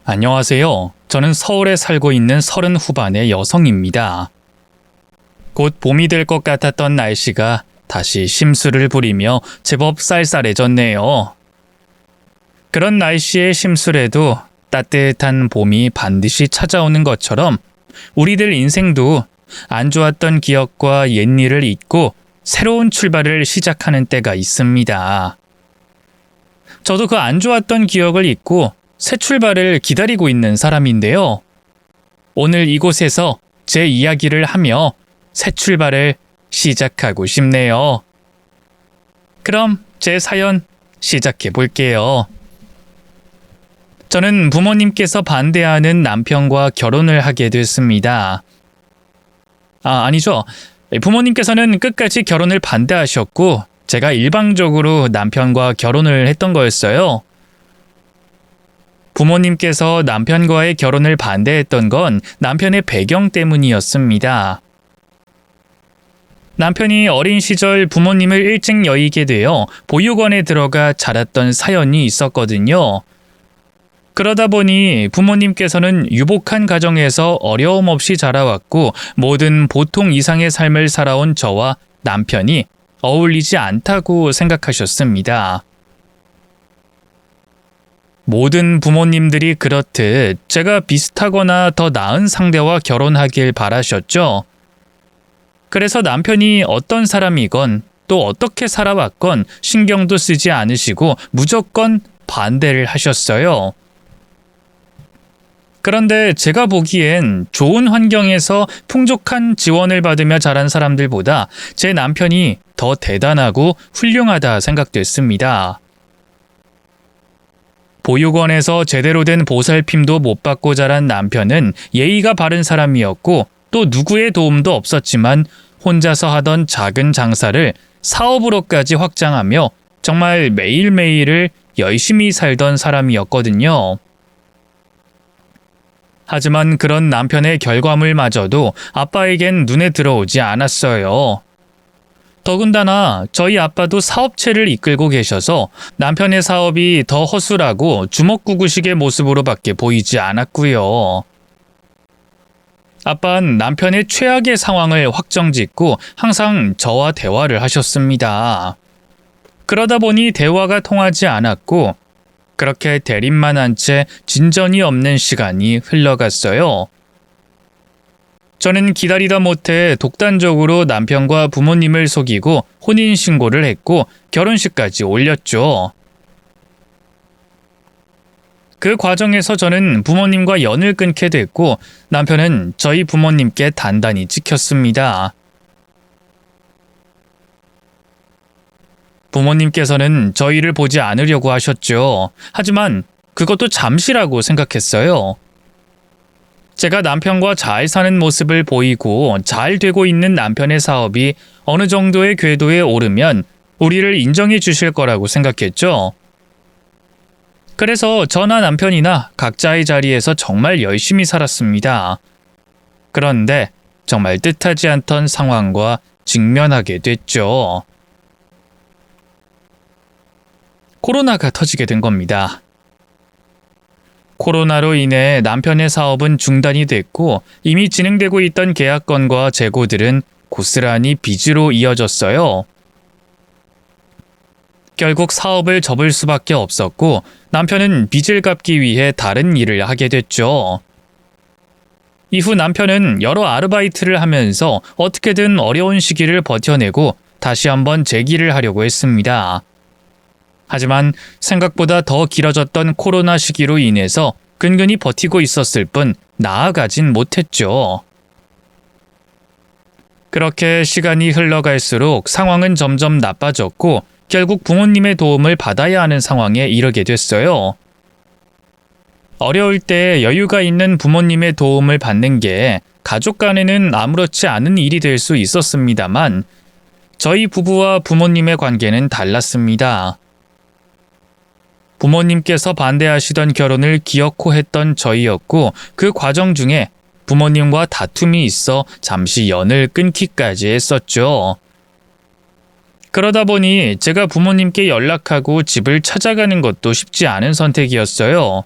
안녕하세요. 저는 서울에 살고 있는 30 후반의 여성입니다. 곧 봄이 될 것 같았던 날씨가 다시 심수를 부리며 제법 쌀쌀해졌네요. 그런 날씨의 심술에도 따뜻한 봄이 반드시 찾아오는 것처럼 우리들 인생도 안 좋았던 기억과 옛일을 잊고 새로운 출발을 시작하는 때가 있습니다. 저도 그 안 좋았던 기억을 잊고 새 출발을 기다리고 있는 사람인데요. 오늘 이곳에서 제 이야기를 하며 새 출발을 시작하고 싶네요. 그럼 제 사연 시작해 볼게요. 저는 부모님께서 반대하는 남편과 결혼을 하게 됐습니다. 아니죠. 부모님께서는 끝까지 결혼을 반대하셨고 제가 일방적으로 남편과 결혼을 했던 거였어요. 부모님께서 남편과의 결혼을 반대했던 건 남편의 배경 때문이었습니다. 남편이 어린 시절 부모님을 일찍 여의게 되어 보육원에 들어가 자랐던 사연이 있었거든요. 그러다 보니 부모님께서는 유복한 가정에서 어려움 없이 자라왔고 모든 보통 이상의 삶을 살아온 저와 남편이 어울리지 않다고 생각하셨습니다. 모든 부모님들이 그렇듯 제가 비슷하거나 더 나은 상대와 결혼하길 바라셨죠. 그래서 남편이 어떤 사람이건 또 어떻게 살아왔건 신경도 쓰지 않으시고 무조건 반대를 하셨어요. 그런데 제가 보기엔 좋은 환경에서 풍족한 지원을 받으며 자란 사람들보다 제 남편이 더 대단하고 훌륭하다 생각됐습니다. 보육원에서 제대로 된 보살핌도 못 받고 자란 남편은 예의가 바른 사람이었고 또 누구의 도움도 없었지만 혼자서 하던 작은 장사를 사업으로까지 확장하며 정말 매일매일을 열심히 살던 사람이었거든요. 하지만 그런 남편의 결과물마저도 아빠에겐 눈에 들어오지 않았어요. 더군다나 저희 아빠도 사업체를 이끌고 계셔서 남편의 사업이 더 허술하고 주먹구구식의 모습으로밖에 보이지 않았고요. 아빠는 남편의 최악의 상황을 확정짓고 항상 저와 대화를 하셨습니다. 그러다 보니 대화가 통하지 않았고 그렇게 대립만 한 채 진전이 없는 시간이 흘러갔어요. 저는 기다리다 못해 독단적으로 남편과 부모님을 속이고 혼인신고를 했고 결혼식까지 올렸죠. 그 과정에서 저는 부모님과 연을 끊게 됐고 남편은 저희 부모님께 단단히 찍혔습니다. 부모님께서는 저희를 보지 않으려고 하셨죠. 하지만 그것도 잠시라고 생각했어요. 제가 남편과 잘 사는 모습을 보이고 잘 되고 있는 남편의 사업이 어느 정도의 궤도에 오르면 우리를 인정해 주실 거라고 생각했죠. 그래서 저나 남편이나 각자의 자리에서 정말 열심히 살았습니다. 그런데 정말 뜻하지 않던 상황과 직면하게 됐죠. 코로나가 터지게 된 겁니다. 코로나로 인해 남편의 사업은 중단이 됐고 이미 진행되고 있던 계약건과 재고들은 고스란히 빚으로 이어졌어요. 결국 사업을 접을 수밖에 없었고 남편은 빚을 갚기 위해 다른 일을 하게 됐죠. 이후 남편은 여러 아르바이트를 하면서 어떻게든 어려운 시기를 버텨내고 다시 한번 재기를 하려고 했습니다. 하지만 생각보다 더 길어졌던 코로나 시기로 인해서 근근히 버티고 있었을 뿐 나아가진 못했죠. 그렇게 시간이 흘러갈수록 상황은 점점 나빠졌고 결국 부모님의 도움을 받아야 하는 상황에 이르게 됐어요. 어려울 때 여유가 있는 부모님의 도움을 받는 게 가족 간에는 아무렇지 않은 일이 될 수 있었습니다만 저희 부부와 부모님의 관계는 달랐습니다. 부모님께서 반대하시던 결혼을 기어코 했던 저희였고 그 과정 중에 부모님과 다툼이 있어 잠시 연을 끊기까지 했었죠. 그러다 보니 제가 부모님께 연락하고 집을 찾아가는 것도 쉽지 않은 선택이었어요.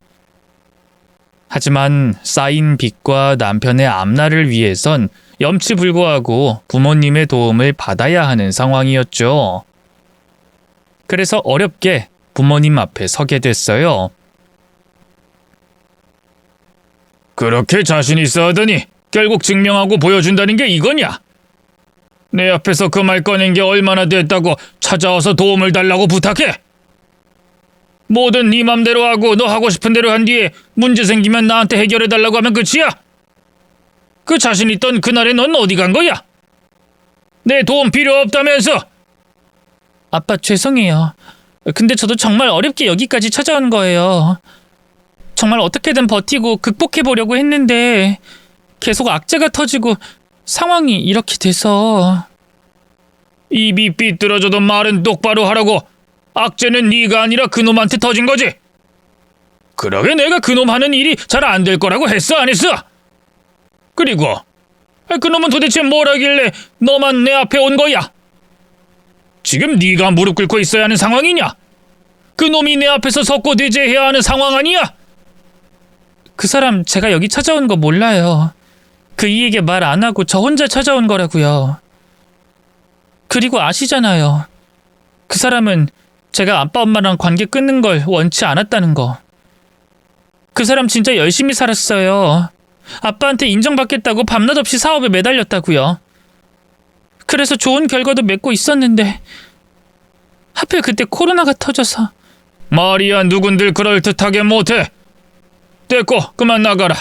하지만 쌓인 빚과 남편의 앞날을 위해선 염치불구하고 부모님의 도움을 받아야 하는 상황이었죠. 그래서 어렵게 부모님 앞에 서게 됐어요. 그렇게 자신 있어 하더니 결국 증명하고 보여준다는 게 이거냐? 내 앞에서 그 말 꺼낸 게 얼마나 됐다고 찾아와서 도움을 달라고 부탁해? 뭐든 네 맘대로 하고 너 하고 싶은 대로 한 뒤에 문제 생기면 나한테 해결해달라고 하면 끝이야? 그 자신 있던 그날에 넌 어디 간 거야? 내 도움 필요 없다면서? 아빠 죄송해요. 근데 저도 정말 어렵게 여기까지 찾아온 거예요. 정말 어떻게든 버티고 극복해보려고 했는데 계속 악재가 터지고 상황이 이렇게 돼서. 입이 삐뚤어져도 말은 똑바로 하라고. 악재는 네가 아니라 그놈한테 터진 거지. 그러게 내가 그놈 하는 일이 잘 안 될 거라고 했어 안 했어? 그리고 그놈은 도대체 뭘 하길래 너만 내 앞에 온 거야? 지금 네가 무릎 꿇고 있어야 하는 상황이냐? 그놈이 내 앞에서 석고대죄해야 하는 상황 아니야? 그 사람 제가 여기 찾아온 거 몰라요. 그 이에게 말 안 하고 저 혼자 찾아온 거라고요. 그리고 아시잖아요. 그 사람은 제가 아빠 엄마랑 관계 끊는 걸 원치 않았다는 거. 그 사람 진짜 열심히 살았어요. 아빠한테 인정받겠다고 밤낮 없이 사업에 매달렸다고요. 그래서 좋은 결과도 맺고 있었는데 하필 그때 코로나가 터져서. 말이야 누군들 그럴듯하게 못해. 됐고 그만 나가라.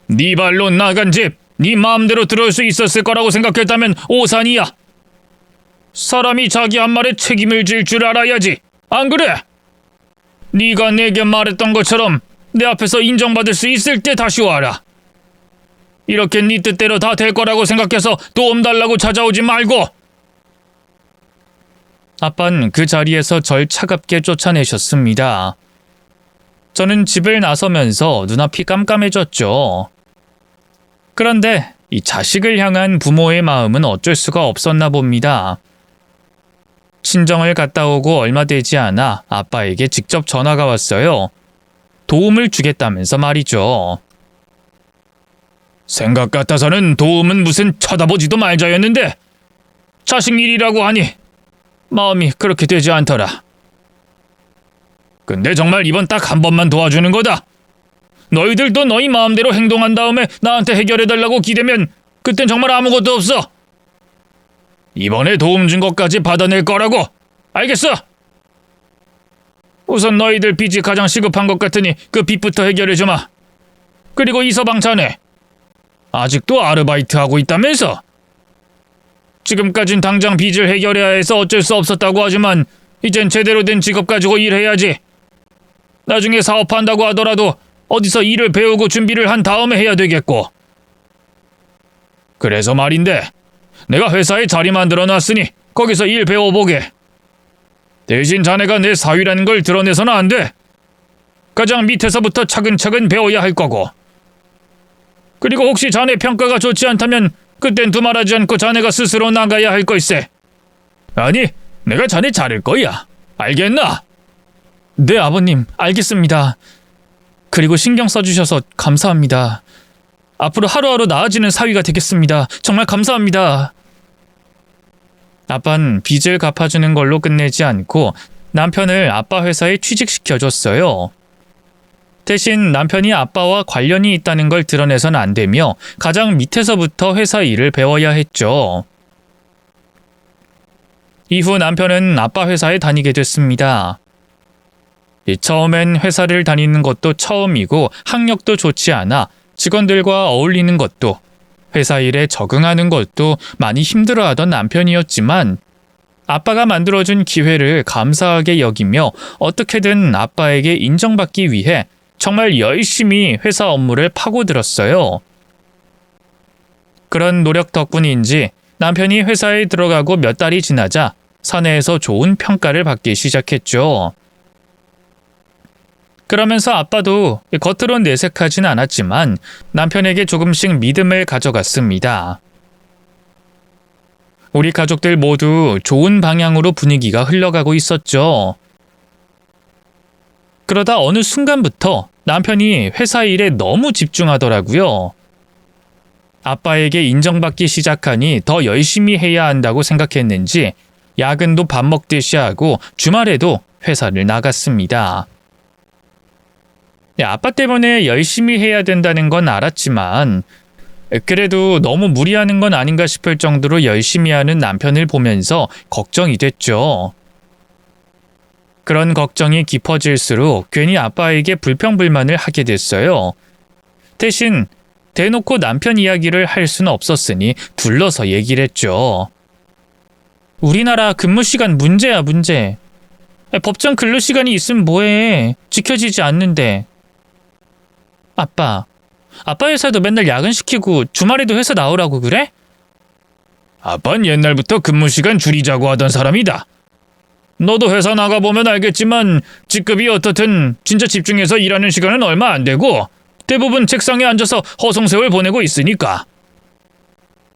네 발로 나간 집 네 마음대로 들어올 수 있었을 거라고 생각했다면 오산이야. 사람이 자기 한 말에 책임을 질 줄 알아야지. 안 그래? 네가 내게 말했던 것처럼 내 앞에서 인정받을 수 있을 때 다시 와라. 이렇게 네 뜻대로 다 될 거라고 생각해서 도움 달라고 찾아오지 말고. 아빠는 그 자리에서 절 차갑게 쫓아내셨습니다. 저는 집을 나서면서 눈앞이 깜깜해졌죠. 그런데 이 자식을 향한 부모의 마음은 어쩔 수가 없었나 봅니다. 친정을 갔다 오고 얼마 되지 않아 아빠에게 직접 전화가 왔어요. 도움을 주겠다면서 말이죠. 생각 같아서는 도움은 무슨 쳐다보지도 말자였는데 자식 일이라고 하니 마음이 그렇게 되지 않더라. 근데 정말 이번 딱 한 번만 도와주는 거다. 너희들도 너희 마음대로 행동한 다음에 나한테 해결해달라고 기대면 그땐 정말 아무것도 없어. 이번에 도움 준 것까지 받아낼 거라고. 알겠어? 우선 너희들 빚이 가장 시급한 것 같으니 그 빚부터 해결해주마. 그리고 이서방 자네. 아직도 아르바이트하고 있다면서? 지금까진 당장 빚을 해결해야 해서 어쩔 수 없었다고 하지만 이젠 제대로 된 직업 가지고 일해야지. 나중에 사업한다고 하더라도 어디서 일을 배우고 준비를 한 다음에 해야 되겠고. 그래서 말인데 내가 회사에 자리 만들어 놨으니 거기서 일 배워보게. 대신 자네가 내 사위라는 걸 드러내서는 안 돼. 가장 밑에서부터 차근차근 배워야 할 거고. 그리고 혹시 자네 평가가 좋지 않다면 그땐 두말하지 않고 자네가 스스로 나가야 할 걸세. 아니, 내가 자네 자를 거야. 알겠나? 네, 아버님. 알겠습니다. 그리고 신경 써주셔서 감사합니다. 앞으로 하루하루 나아지는 사위가 되겠습니다. 정말 감사합니다. 아빠는 빚을 갚아주는 걸로 끝내지 않고 남편을 아빠 회사에 취직시켜줬어요. 대신 남편이 아빠와 관련이 있다는 걸 드러내선 안 되며 가장 밑에서부터 회사 일을 배워야 했죠. 이후 남편은 아빠 회사에 다니게 됐습니다. 처음엔 회사를 다니는 것도 처음이고 학력도 좋지 않아 직원들과 어울리는 것도 회사 일에 적응하는 것도 많이 힘들어하던 남편이었지만 아빠가 만들어준 기회를 감사하게 여기며 어떻게든 아빠에게 인정받기 위해 정말 열심히 회사 업무를 파고들었어요. 그런 노력 덕분인지 남편이 회사에 들어가고 몇 달이 지나자 사내에서 좋은 평가를 받기 시작했죠. 그러면서 아빠도 겉으론 내색하진 않았지만 남편에게 조금씩 믿음을 가져갔습니다. 우리 가족들 모두 좋은 방향으로 분위기가 흘러가고 있었죠. 그러다 어느 순간부터 남편이 회사 일에 너무 집중하더라고요. 아빠에게 인정받기 시작하니 더 열심히 해야 한다고 생각했는지 야근도 밥 먹듯이 하고 주말에도 회사를 나갔습니다. 아빠 때문에 열심히 해야 된다는 건 알았지만 그래도 너무 무리하는 건 아닌가 싶을 정도로 열심히 하는 남편을 보면서 걱정이 됐죠. 그런 걱정이 깊어질수록 괜히 아빠에게 불평불만을 하게 됐어요. 대신 대놓고 남편 이야기를 할 수는 없었으니 둘러서 얘기를 했죠. 우리나라 근무시간 문제야, 문제. 법정 근로시간이 있으면 뭐해. 지켜지지 않는데. 아빠 회사도 맨날 야근시키고 주말에도 회사 나오라고 그래? 아빠는 옛날부터 근무시간 줄이자고 하던 사람이다. 너도 회사 나가보면 알겠지만 직급이 어떻든 진짜 집중해서 일하는 시간은 얼마 안 되고 대부분 책상에 앉아서 허송세월 보내고 있으니까.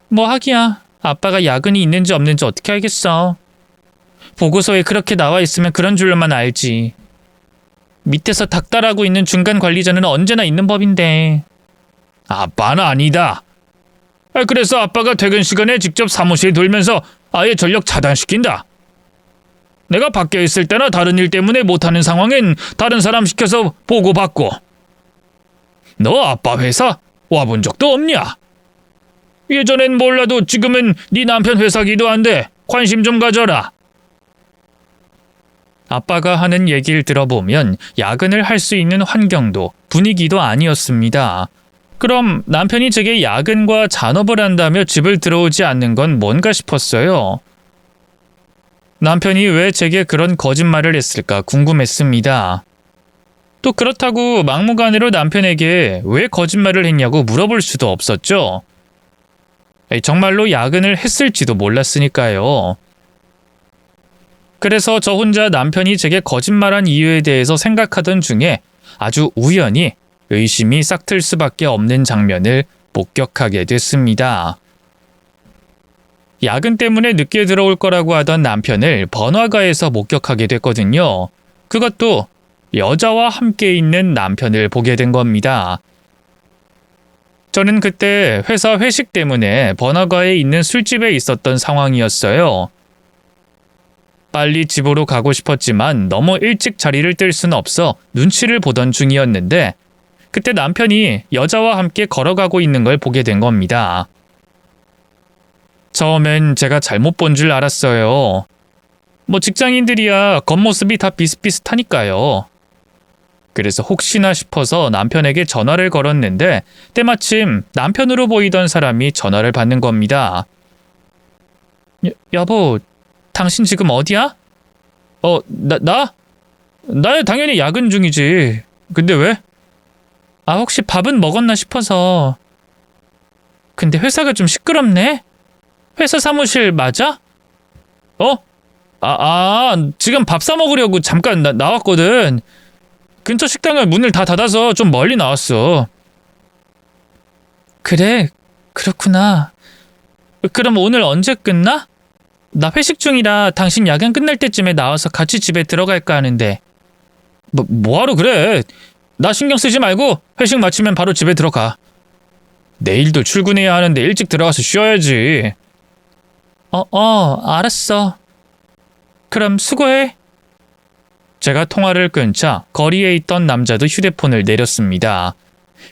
뭐 하기야. 아빠가 야근이 있는지 없는지 어떻게 알겠어. 보고서에 그렇게 나와 있으면 그런 줄만 알지. 밑에서 닥달하고 있는 중간 관리자는 언제나 있는 법인데. 아빠는 아니다. 그래서 아빠가 퇴근 시간에 직접 사무실 돌면서 아예 전력 차단시킨다. 내가 밖에 있을 때나 다른 일 때문에 못하는 상황엔 다른 사람 시켜서 보고받고. 너 아빠 회사 와본 적도 없냐? 예전엔 몰라도 지금은 네 남편 회사기도 한데 관심 좀 가져라. 아빠가 하는 얘기를 들어보면 야근을 할 수 있는 환경도 분위기도 아니었습니다. 그럼 남편이 제게 야근과 잔업을 한다며 집을 들어오지 않는 건 뭔가 싶었어요. 남편이 왜 제게 그런 거짓말을 했을까 궁금했습니다. 또 그렇다고 막무가내로 남편에게 왜 거짓말을 했냐고 물어볼 수도 없었죠. 정말로 야근을 했을지도 몰랐으니까요. 그래서 저 혼자 남편이 제게 거짓말한 이유에 대해서 생각하던 중에 아주 우연히 의심이 싹틀 수밖에 없는 장면을 목격하게 됐습니다. 야근 때문에 늦게 들어올 거라고 하던 남편을 번화가에서 목격하게 됐거든요. 그것도 여자와 함께 있는 남편을 보게 된 겁니다. 저는 그때 회사 회식 때문에 번화가에 있는 술집에 있었던 상황이었어요. 빨리 집으로 가고 싶었지만 너무 일찍 자리를 뜰 수는 없어 눈치를 보던 중이었는데 그때 남편이 여자와 함께 걸어가고 있는 걸 보게 된 겁니다. 처음엔 제가 잘못 본 줄 알았어요. 뭐 직장인들이야 겉모습이 다 비슷비슷하니까요. 그래서 혹시나 싶어서 남편에게 전화를 걸었는데 때마침 남편으로 보이던 사람이 전화를 받는 겁니다. 여보, 당신 지금 어디야? 나 당연히 야근 중이지. 근데 왜? 혹시 밥은 먹었나 싶어서. 근데 회사가 좀 시끄럽네? 회사 사무실 맞아? 지금 밥 사 먹으려고 잠깐 나왔거든. 근처 식당을 문을 다 닫아서 좀 멀리 나왔어. 그래, 그렇구나. 그럼 오늘 언제 끝나? 나 회식 중이라 당신 야근 끝날 때쯤에 나와서 같이 집에 들어갈까 하는데. 뭐하러 그래? 나 신경 쓰지 말고 회식 마치면 바로 집에 들어가. 내일도 출근해야 하는데 일찍 들어가서 쉬어야지. 알았어. 그럼 수고해. 제가 통화를 끊자 거리에 있던 남자도 휴대폰을 내렸습니다.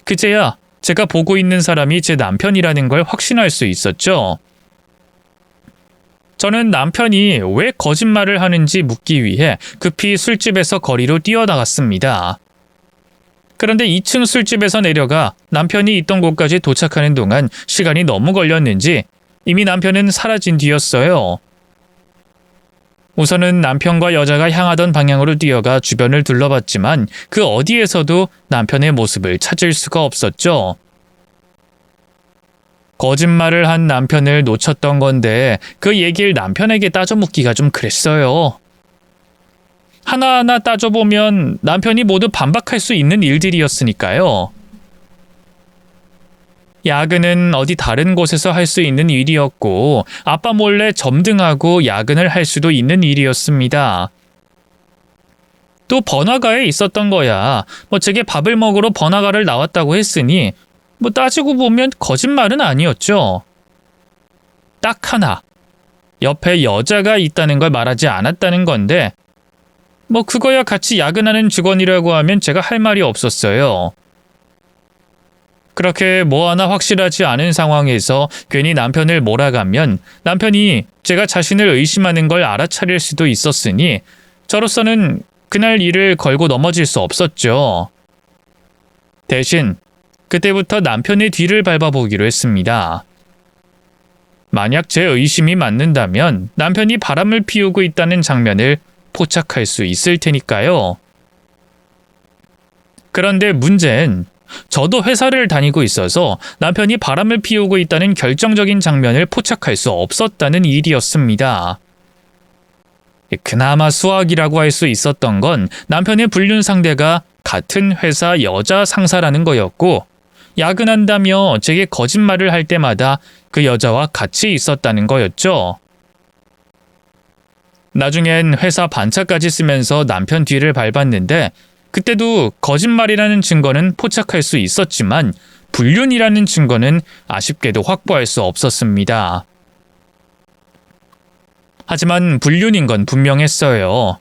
그제야 제가 보고 있는 사람이 제 남편이라는 걸 확신할 수 있었죠. 저는 남편이 왜 거짓말을 하는지 묻기 위해 급히 술집에서 거리로 뛰어나갔습니다. 그런데 2층 술집에서 내려가 남편이 있던 곳까지 도착하는 동안 시간이 너무 걸렸는지 이미 남편은 사라진 뒤였어요. 우선은 남편과 여자가 향하던 방향으로 뛰어가 주변을 둘러봤지만 그 어디에서도 남편의 모습을 찾을 수가 없었죠. 거짓말을 한 남편을 놓쳤던 건데 그 얘기를 남편에게 따져묻기가 좀 그랬어요. 하나하나 따져보면 남편이 모두 반박할 수 있는 일들이었으니까요. 야근은 어디 다른 곳에서 할 수 있는 일이었고 아빠 몰래 점등하고 야근을 할 수도 있는 일이었습니다. 또 번화가에 있었던 거야. 제게 밥을 먹으러 번화가를 나왔다고 했으니 따지고 보면 거짓말은 아니었죠. 딱 하나. 옆에 여자가 있다는 걸 말하지 않았다는 건데 그거야 같이 야근하는 직원이라고 하면 제가 할 말이 없었어요. 그렇게 하나 확실하지 않은 상황에서 괜히 남편을 몰아가면 남편이 제가 자신을 의심하는 걸 알아차릴 수도 있었으니 저로서는 그날 일을 걸고 넘어질 수 없었죠. 대신 그때부터 남편의 뒤를 밟아보기로 했습니다. 만약 제 의심이 맞는다면 남편이 바람을 피우고 있다는 장면을 포착할 수 있을 테니까요. 그런데 문제는 저도 회사를 다니고 있어서 남편이 바람을 피우고 있다는 결정적인 장면을 포착할 수 없었다는 일이었습니다. 그나마 수학이라고 할 수 있었던 건 남편의 불륜 상대가 같은 회사 여자 상사라는 거였고 야근한다며 제게 거짓말을 할 때마다 그 여자와 같이 있었다는 거였죠. 나중엔 회사 반차까지 쓰면서 남편 뒤를 밟았는데 그때도 거짓말이라는 증거는 포착할 수 있었지만 불륜이라는 증거는 아쉽게도 확보할 수 없었습니다. 하지만 불륜인 건 분명했어요.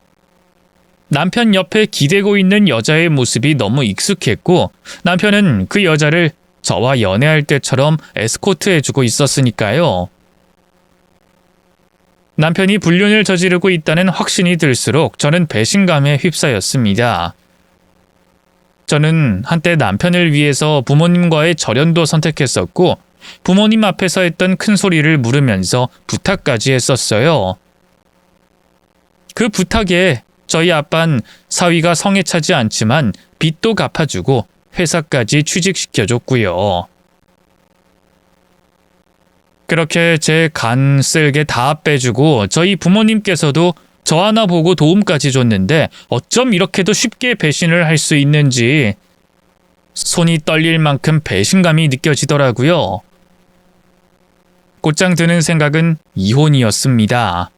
남편 옆에 기대고 있는 여자의 모습이 너무 익숙했고 남편은 그 여자를 저와 연애할 때처럼 에스코트해주고 있었으니까요. 남편이 불륜을 저지르고 있다는 확신이 들수록 저는 배신감에 휩싸였습니다. 저는 한때 남편을 위해서 부모님과의 절연도 선택했었고 부모님 앞에서 했던 큰 소리를 물으면서 부탁까지 했었어요. 그 부탁에 저희 아빠는 사위가 성에 차지 않지만 빚도 갚아주고 회사까지 취직시켜줬고요. 그렇게 제 간 쓸개 다 빼주고 저희 부모님께서도 저 하나 보고 도움까지 줬는데 어쩜 이렇게도 쉽게 배신을 할 수 있는지 손이 떨릴 만큼 배신감이 느껴지더라고요. 곧장 드는 생각은 이혼이었습니다.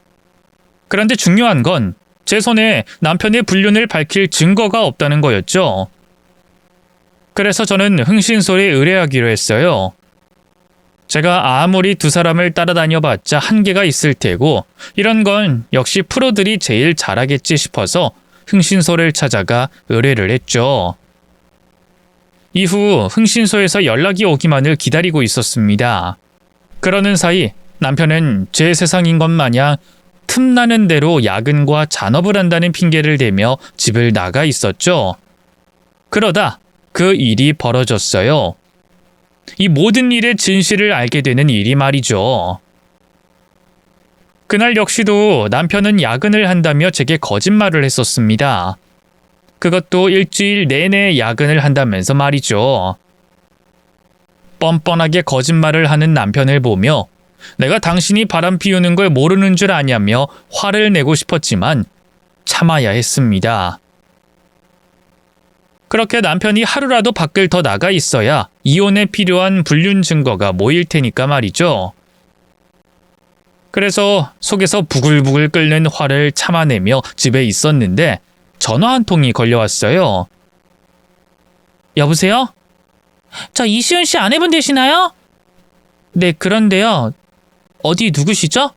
그런데 중요한 건 제 손에 남편의 불륜을 밝힐 증거가 없다는 거였죠. 그래서 저는 흥신소에 의뢰하기로 했어요. 제가 아무리 두 사람을 따라다녀봤자 한계가 있을 테고 이런 건 역시 프로들이 제일 잘하겠지 싶어서 흥신소를 찾아가 의뢰를 했죠. 이후 흥신소에서 연락이 오기만을 기다리고 있었습니다. 그러는 사이 남편은 제 세상인 것 마냥 틈나는 대로 야근과 잔업을 한다는 핑계를 대며 집을 나가 있었죠. 그러다 그 일이 벌어졌어요. 이 모든 일의 진실을 알게 되는 일이 말이죠. 그날 역시도 남편은 야근을 한다며 제게 거짓말을 했었습니다. 그것도 일주일 내내 야근을 한다면서 말이죠. 뻔뻔하게 거짓말을 하는 남편을 보며 내가 당신이 바람 피우는 걸 모르는 줄 아냐며 화를 내고 싶었지만 참아야 했습니다. 그렇게 남편이 하루라도 밖을 더 나가 있어야 이혼에 필요한 불륜 증거가 모일 테니까 말이죠. 그래서 속에서 부글부글 끓는 화를 참아내며 집에 있었는데 전화 한 통이 걸려왔어요. 여보세요? 저 이시은 씨 아내분 되시나요? 네, 그런데요. 어디 누구시죠?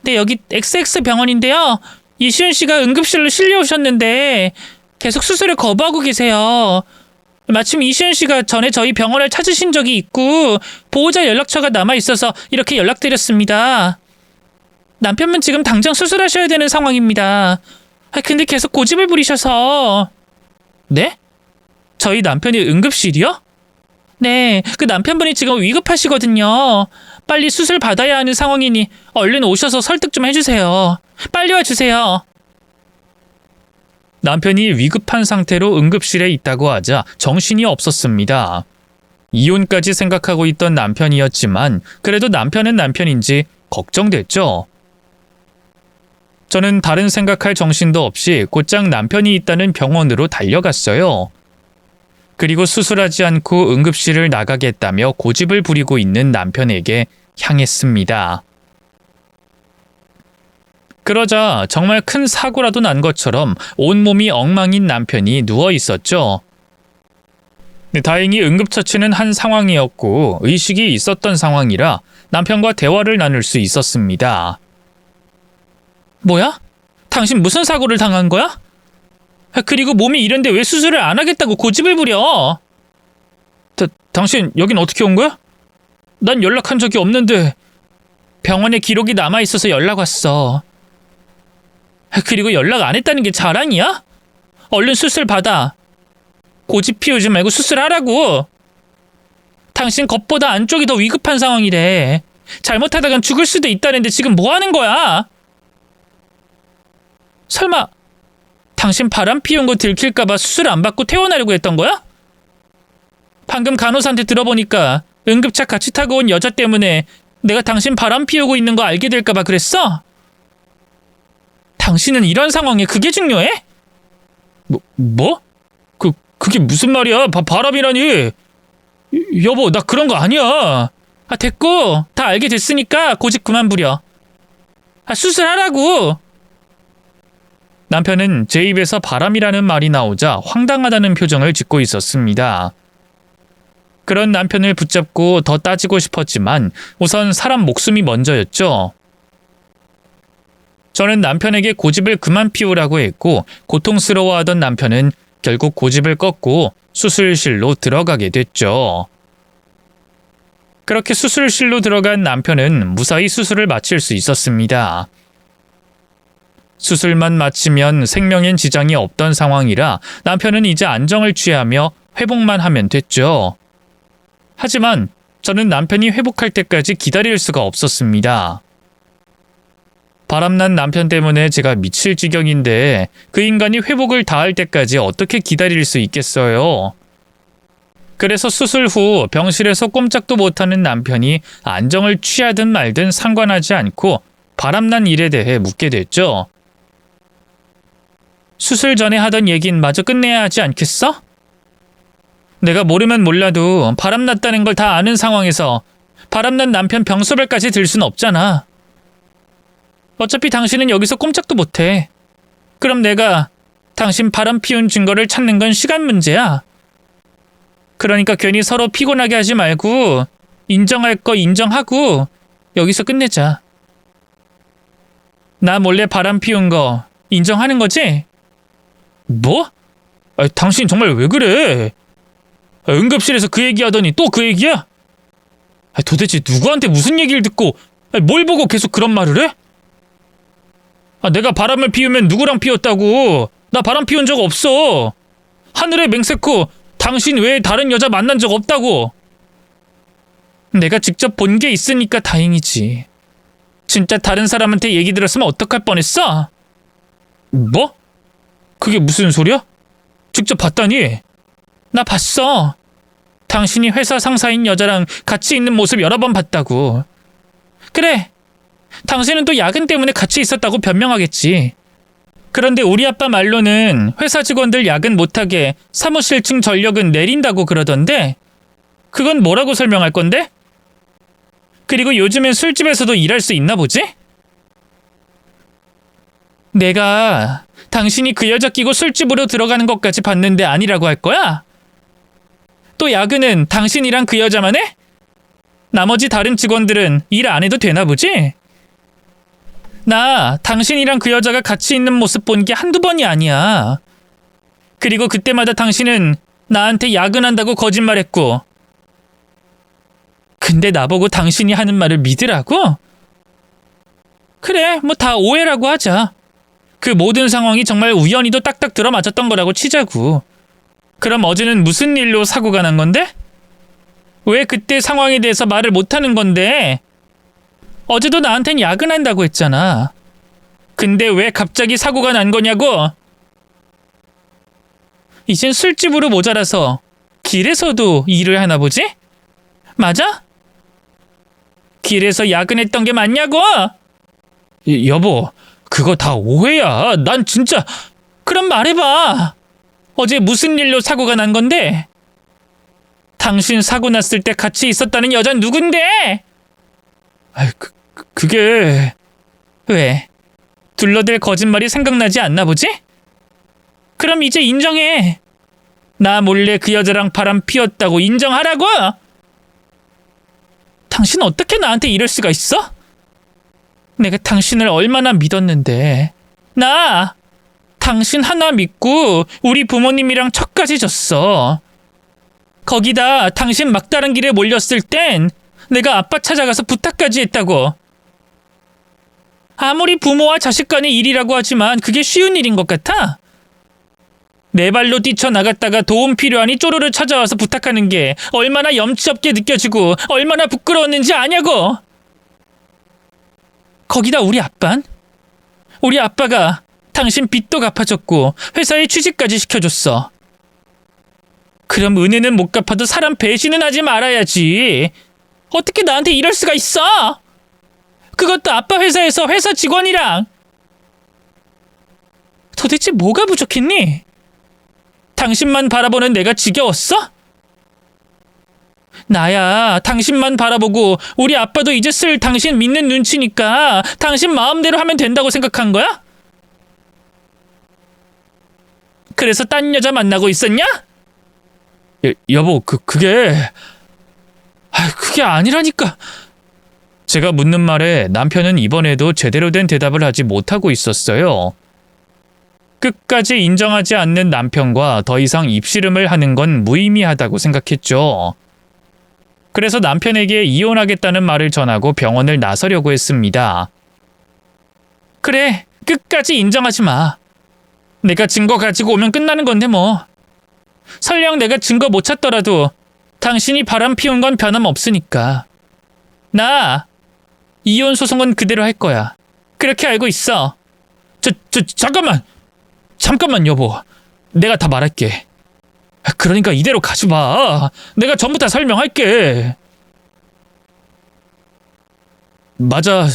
네, 여기 XX 병원인데요. 이시은 씨가 응급실로 실려오셨는데 계속 수술을 거부하고 계세요. 마침 이시은 씨가 전에 저희 병원을 찾으신 적이 있고 보호자 연락처가 남아있어서 이렇게 연락드렸습니다. 남편분 지금 당장 수술하셔야 되는 상황입니다. 근데 계속 고집을 부리셔서. 네? 저희 남편이 응급실이요? 네, 그 남편분이 지금 위급하시거든요. 빨리 수술 받아야 하는 상황이니 얼른 오셔서 설득 좀 해주세요. 빨리 와주세요. 남편이 위급한 상태로 응급실에 있다고 하자 정신이 없었습니다. 이혼까지 생각하고 있던 남편이었지만 그래도 남편은 남편인지 걱정됐죠. 저는 다른 생각할 정신도 없이 곧장 남편이 있다는 병원으로 달려갔어요. 그리고 수술하지 않고 응급실을 나가겠다며 고집을 부리고 있는 남편에게 향했습니다. 그러자 정말 큰 사고라도 난 것처럼 온몸이 엉망인 남편이 누워 있었죠. 네, 다행히 응급처치는 한 상황이었고 의식이 있었던 상황이라 남편과 대화를 나눌 수 있었습니다. 뭐야? 당신 무슨 사고를 당한 거야? 그리고 몸이 이런데 왜 수술을 안 하겠다고 고집을 부려? 당신 여긴 어떻게 온 거야? 난 연락한 적이 없는데 병원에 기록이 남아있어서 연락 왔어. 그리고 연락 안 했다는 게 자랑이야? 얼른 수술 받아. 고집 피우지 말고 수술하라고. 당신 겉보다 안쪽이 더 위급한 상황이래. 잘못하다간 죽을 수도 있다는데 지금 뭐 하는 거야? 설마 당신 바람 피운 거 들킬까봐 수술 안 받고 퇴원하려고 했던 거야? 방금 간호사한테 들어보니까 응급차 같이 타고 온 여자 때문에 내가 당신 바람 피우고 있는 거 알게 될까봐 그랬어? 당신은 이런 상황에 그게 중요해? 뭐? 그게 무슨 말이야? 바람이라니. 여보, 나 그런 거 아니야. 됐고. 다 알게 됐으니까 고집 그만 부려. 수술하라고. 남편은 제 입에서 바람이라는 말이 나오자 황당하다는 표정을 짓고 있었습니다. 그런 남편을 붙잡고 더 따지고 싶었지만 우선 사람 목숨이 먼저였죠. 저는 남편에게 고집을 그만 피우라고 했고 고통스러워하던 남편은 결국 고집을 꺾고 수술실로 들어가게 됐죠. 그렇게 수술실로 들어간 남편은 무사히 수술을 마칠 수 있었습니다. 수술만 마치면 생명엔 지장이 없던 상황이라 남편은 이제 안정을 취하며 회복만 하면 됐죠. 하지만 저는 남편이 회복할 때까지 기다릴 수가 없었습니다. 바람난 남편 때문에 제가 미칠 지경인데 그 인간이 회복을 다할 때까지 어떻게 기다릴 수 있겠어요? 그래서 수술 후 병실에서 꼼짝도 못하는 남편이 안정을 취하든 말든 상관하지 않고 바람난 일에 대해 묻게 됐죠. 수술 전에 하던 얘긴 마저 끝내야 하지 않겠어? 내가 모르면 몰라도 바람났다는 걸 다 아는 상황에서 바람난 남편 병소발까지 들 순 없잖아. 어차피 당신은 여기서 꼼짝도 못해. 그럼 내가 당신 바람 피운 증거를 찾는 건 시간 문제야. 그러니까 괜히 서로 피곤하게 하지 말고 인정할 거 인정하고 여기서 끝내자. 나 몰래 바람 피운 거 인정하는 거지? 뭐? 당신 정말 왜 그래? 응급실에서 그 얘기하더니 또 그 얘기야? 도대체 누구한테 무슨 얘기를 듣고 뭘 보고 계속 그런 말을 해? 내가 바람을 피우면 누구랑 피웠다고? 나 바람 피운 적 없어. 하늘에 맹세코 당신 외에 다른 여자 만난 적 없다고. 내가 직접 본 게 있으니까 다행이지. 진짜 다른 사람한테 얘기 들었으면 어떡할 뻔했어? 뭐? 그게 무슨 소리야? 직접 봤다니? 나 봤어. 당신이 회사 상사인 여자랑 같이 있는 모습 여러 번 봤다고. 그래. 당신은 또 야근 때문에 같이 있었다고 변명하겠지. 그런데 우리 아빠 말로는 회사 직원들 야근 못하게 사무실 층 전력은 내린다고 그러던데 그건 뭐라고 설명할 건데? 그리고 요즘엔 술집에서도 일할 수 있나 보지? 내가 당신이 그 여자 끼고 술집으로 들어가는 것까지 봤는데 아니라고 할 거야? 또 야근은 당신이랑 그 여자만 해? 나머지 다른 직원들은 일 안 해도 되나 보지? 나 당신이랑 그 여자가 같이 있는 모습 본 게 한두 번이 아니야. 그리고 그때마다 당신은 나한테 야근한다고 거짓말했고. 근데 나보고 당신이 하는 말을 믿으라고? 그래, 뭐 다 오해라고 하자. 그 모든 상황이 정말 우연히도 딱딱 들어맞았던 거라고 치자고. 그럼 어제는 무슨 일로 사고가 난 건데? 왜 그때 상황에 대해서 말을 못하는 건데? 어제도 나한텐 야근한다고 했잖아. 근데 왜 갑자기 사고가 난 거냐고? 이젠 술집으로 모자라서 길에서도 일을 하나 보지? 맞아? 길에서 야근했던 게 맞냐고? 여보, 그거 다 오해야. 난 진짜... 그럼 말해봐. 어제 무슨 일로 사고가 난 건데? 당신 사고 났을 때 같이 있었다는 여잔 누군데? 그게... 왜? 둘러댈 거짓말이 생각나지 않나 보지? 그럼 이제 인정해. 나 몰래 그 여자랑 바람 피웠다고 인정하라고! 당신 어떻게 나한테 이럴 수가 있어? 내가 당신을 얼마나 믿었는데. 나 당신 하나 믿고 우리 부모님이랑 척까지 졌어. 거기다 당신 막다른 길에 몰렸을 땐 내가 아빠 찾아가서 부탁까지 했다고. 아무리 부모와 자식 간의 일이라고 하지만 그게 쉬운 일인 것 같아? 내 발로 뛰쳐나갔다가 도움 필요하니 쪼르르 찾아와서 부탁하는 게 얼마나 염치 없게 느껴지고 얼마나 부끄러웠는지 아냐고. 거기다 우리 아빤? 우리 아빠가 당신 빚도 갚아줬고 회사에 취직까지 시켜줬어. 그럼 은혜는 못 갚아도 사람 배신은 하지 말아야지. 어떻게 나한테 이럴 수가 있어? 그것도 아빠 회사에서 회사 직원이랑. 도대체 뭐가 부족했니? 당신만 바라보는 내가 지겨웠어? 나야 당신만 바라보고 우리 아빠도 이제 슬 당신 믿는 눈치니까 당신 마음대로 하면 된다고 생각한 거야? 그래서 딴 여자 만나고 있었냐? 여보, 그게 아니라니까. 제가 묻는 말에 남편은 이번에도 제대로 된 대답을 하지 못하고 있었어요. 끝까지 인정하지 않는 남편과 더 이상 입씨름을 하는 건 무의미하다고 생각했죠. 그래서 남편에게 이혼하겠다는 말을 전하고 병원을 나서려고 했습니다. 그래, 끝까지 인정하지 마. 내가 증거 가지고 오면 끝나는 건데 뭐. 설령 내가 증거 못 찾더라도 당신이 바람 피운 건 변함없으니까. 나 이혼 소송은 그대로 할 거야. 그렇게 알고 있어. 잠깐만 여보. 내가 다 말할게. 그러니까 이대로 가지 마. 내가 전부 다 설명할게. 맞아.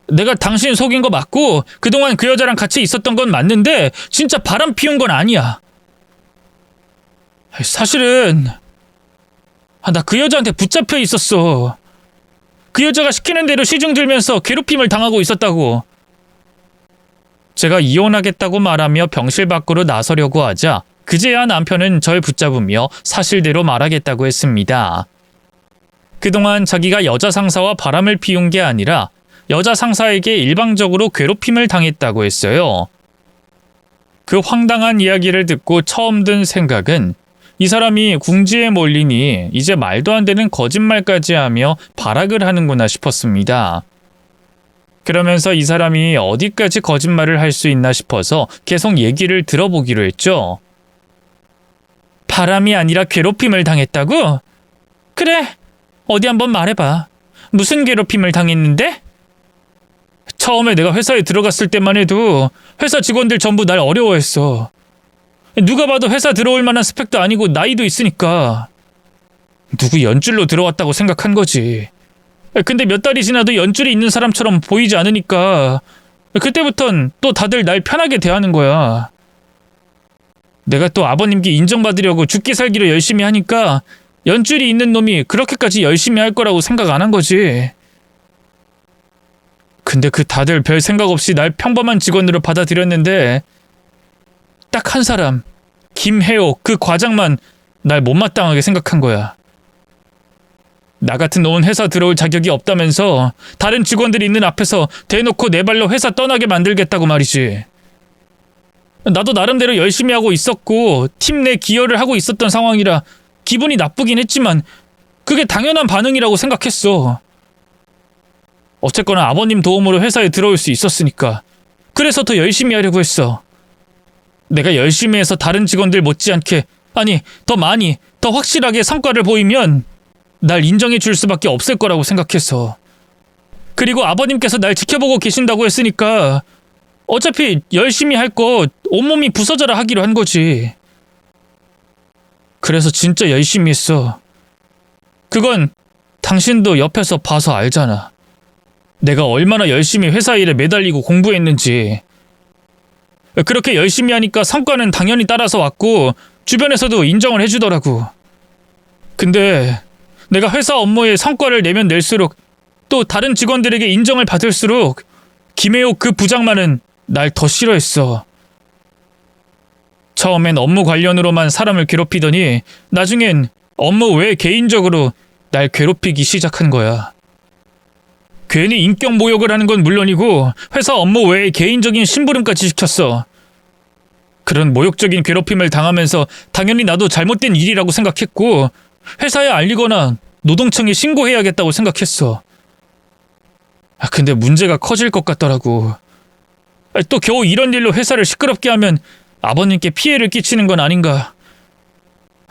내가 당신 속인 거 맞고 그동안 그 여자랑 같이 있었던 건 맞는데 진짜 바람 피운 건 아니야. 사실은 나 그 여자한테 붙잡혀 있었어. 그 여자가 시키는 대로 시중 들면서 괴롭힘을 당하고 있었다고. 제가 이혼하겠다고 말하며 병실 밖으로 나서려고 하자 그제야 남편은 절 붙잡으며 사실대로 말하겠다고 했습니다. 그동안 자기가 여자 상사와 바람을 피운 게 아니라 여자 상사에게 일방적으로 괴롭힘을 당했다고 했어요. 그 황당한 이야기를 듣고 처음 든 생각은 이 사람이 궁지에 몰리니 이제 말도 안 되는 거짓말까지 하며 발악을 하는구나 싶었습니다. 그러면서 이 사람이 어디까지 거짓말을 할 수 있나 싶어서 계속 얘기를 들어보기로 했죠. 바람이 아니라 괴롭힘을 당했다고? 그래, 어디 한번 말해봐. 무슨 괴롭힘을 당했는데? 처음에 내가 회사에 들어갔을 때만 해도 회사 직원들 전부 날 어려워했어. 누가 봐도 회사 들어올 만한 스펙도 아니고 나이도 있으니까. 누구 연줄로 들어왔다고 생각한 거지. 근데 몇 달이 지나도 연줄이 있는 사람처럼 보이지 않으니까 그때부턴 또 다들 날 편하게 대하는 거야. 내가 또 아버님께 인정받으려고 죽기 살기로 열심히 하니까 연줄이 있는 놈이 그렇게까지 열심히 할 거라고 생각 안 한 거지. 근데 그 다들 별 생각 없이 날 평범한 직원으로 받아들였는데 딱 한 사람, 김혜옥 그 과장만 날 못마땅하게 생각한 거야. 나 같은 놈은 회사 들어올 자격이 없다면서 다른 직원들이 있는 앞에서 대놓고 내 발로 회사 떠나게 만들겠다고 말이지. 나도 나름대로 열심히 하고 있었고 팀 내 기여를 하고 있었던 상황이라 기분이 나쁘긴 했지만 그게 당연한 반응이라고 생각했어. 어쨌거나 아버님 도움으로 회사에 들어올 수 있었으니까. 그래서 더 열심히 하려고 했어. 내가 열심히 해서 다른 직원들 못지않게, 아니 더 많이, 더 확실하게 성과를 보이면 날 인정해 줄 수밖에 없을 거라고 생각해서. 그리고 아버님께서 날 지켜보고 계신다고 했으니까 어차피 열심히 할 거 온몸이 부서져라 하기로 한 거지. 그래서 진짜 열심히 했어. 그건 당신도 옆에서 봐서 알잖아. 내가 얼마나 열심히 회사 일에 매달리고 공부했는지. 그렇게 열심히 하니까 성과는 당연히 따라서 왔고 주변에서도 인정을 해주더라고. 근데 내가 회사 업무에 성과를 내면 낼수록 또 다른 직원들에게 인정을 받을수록 김혜옥 그 부장만은 날 더 싫어했어. 처음엔 업무 관련으로만 사람을 괴롭히더니 나중엔 업무 외에 개인적으로 날 괴롭히기 시작한 거야. 괜히 인격 모욕을 하는 건 물론이고 회사 업무 외에 개인적인 심부름까지 시켰어. 그런 모욕적인 괴롭힘을 당하면서 당연히 나도 잘못된 일이라고 생각했고 회사에 알리거나 노동청에 신고해야겠다고 생각했어. 근데 문제가 커질 것 같더라고. 또 겨우 이런 일로 회사를 시끄럽게 하면 아버님께 피해를 끼치는 건 아닌가.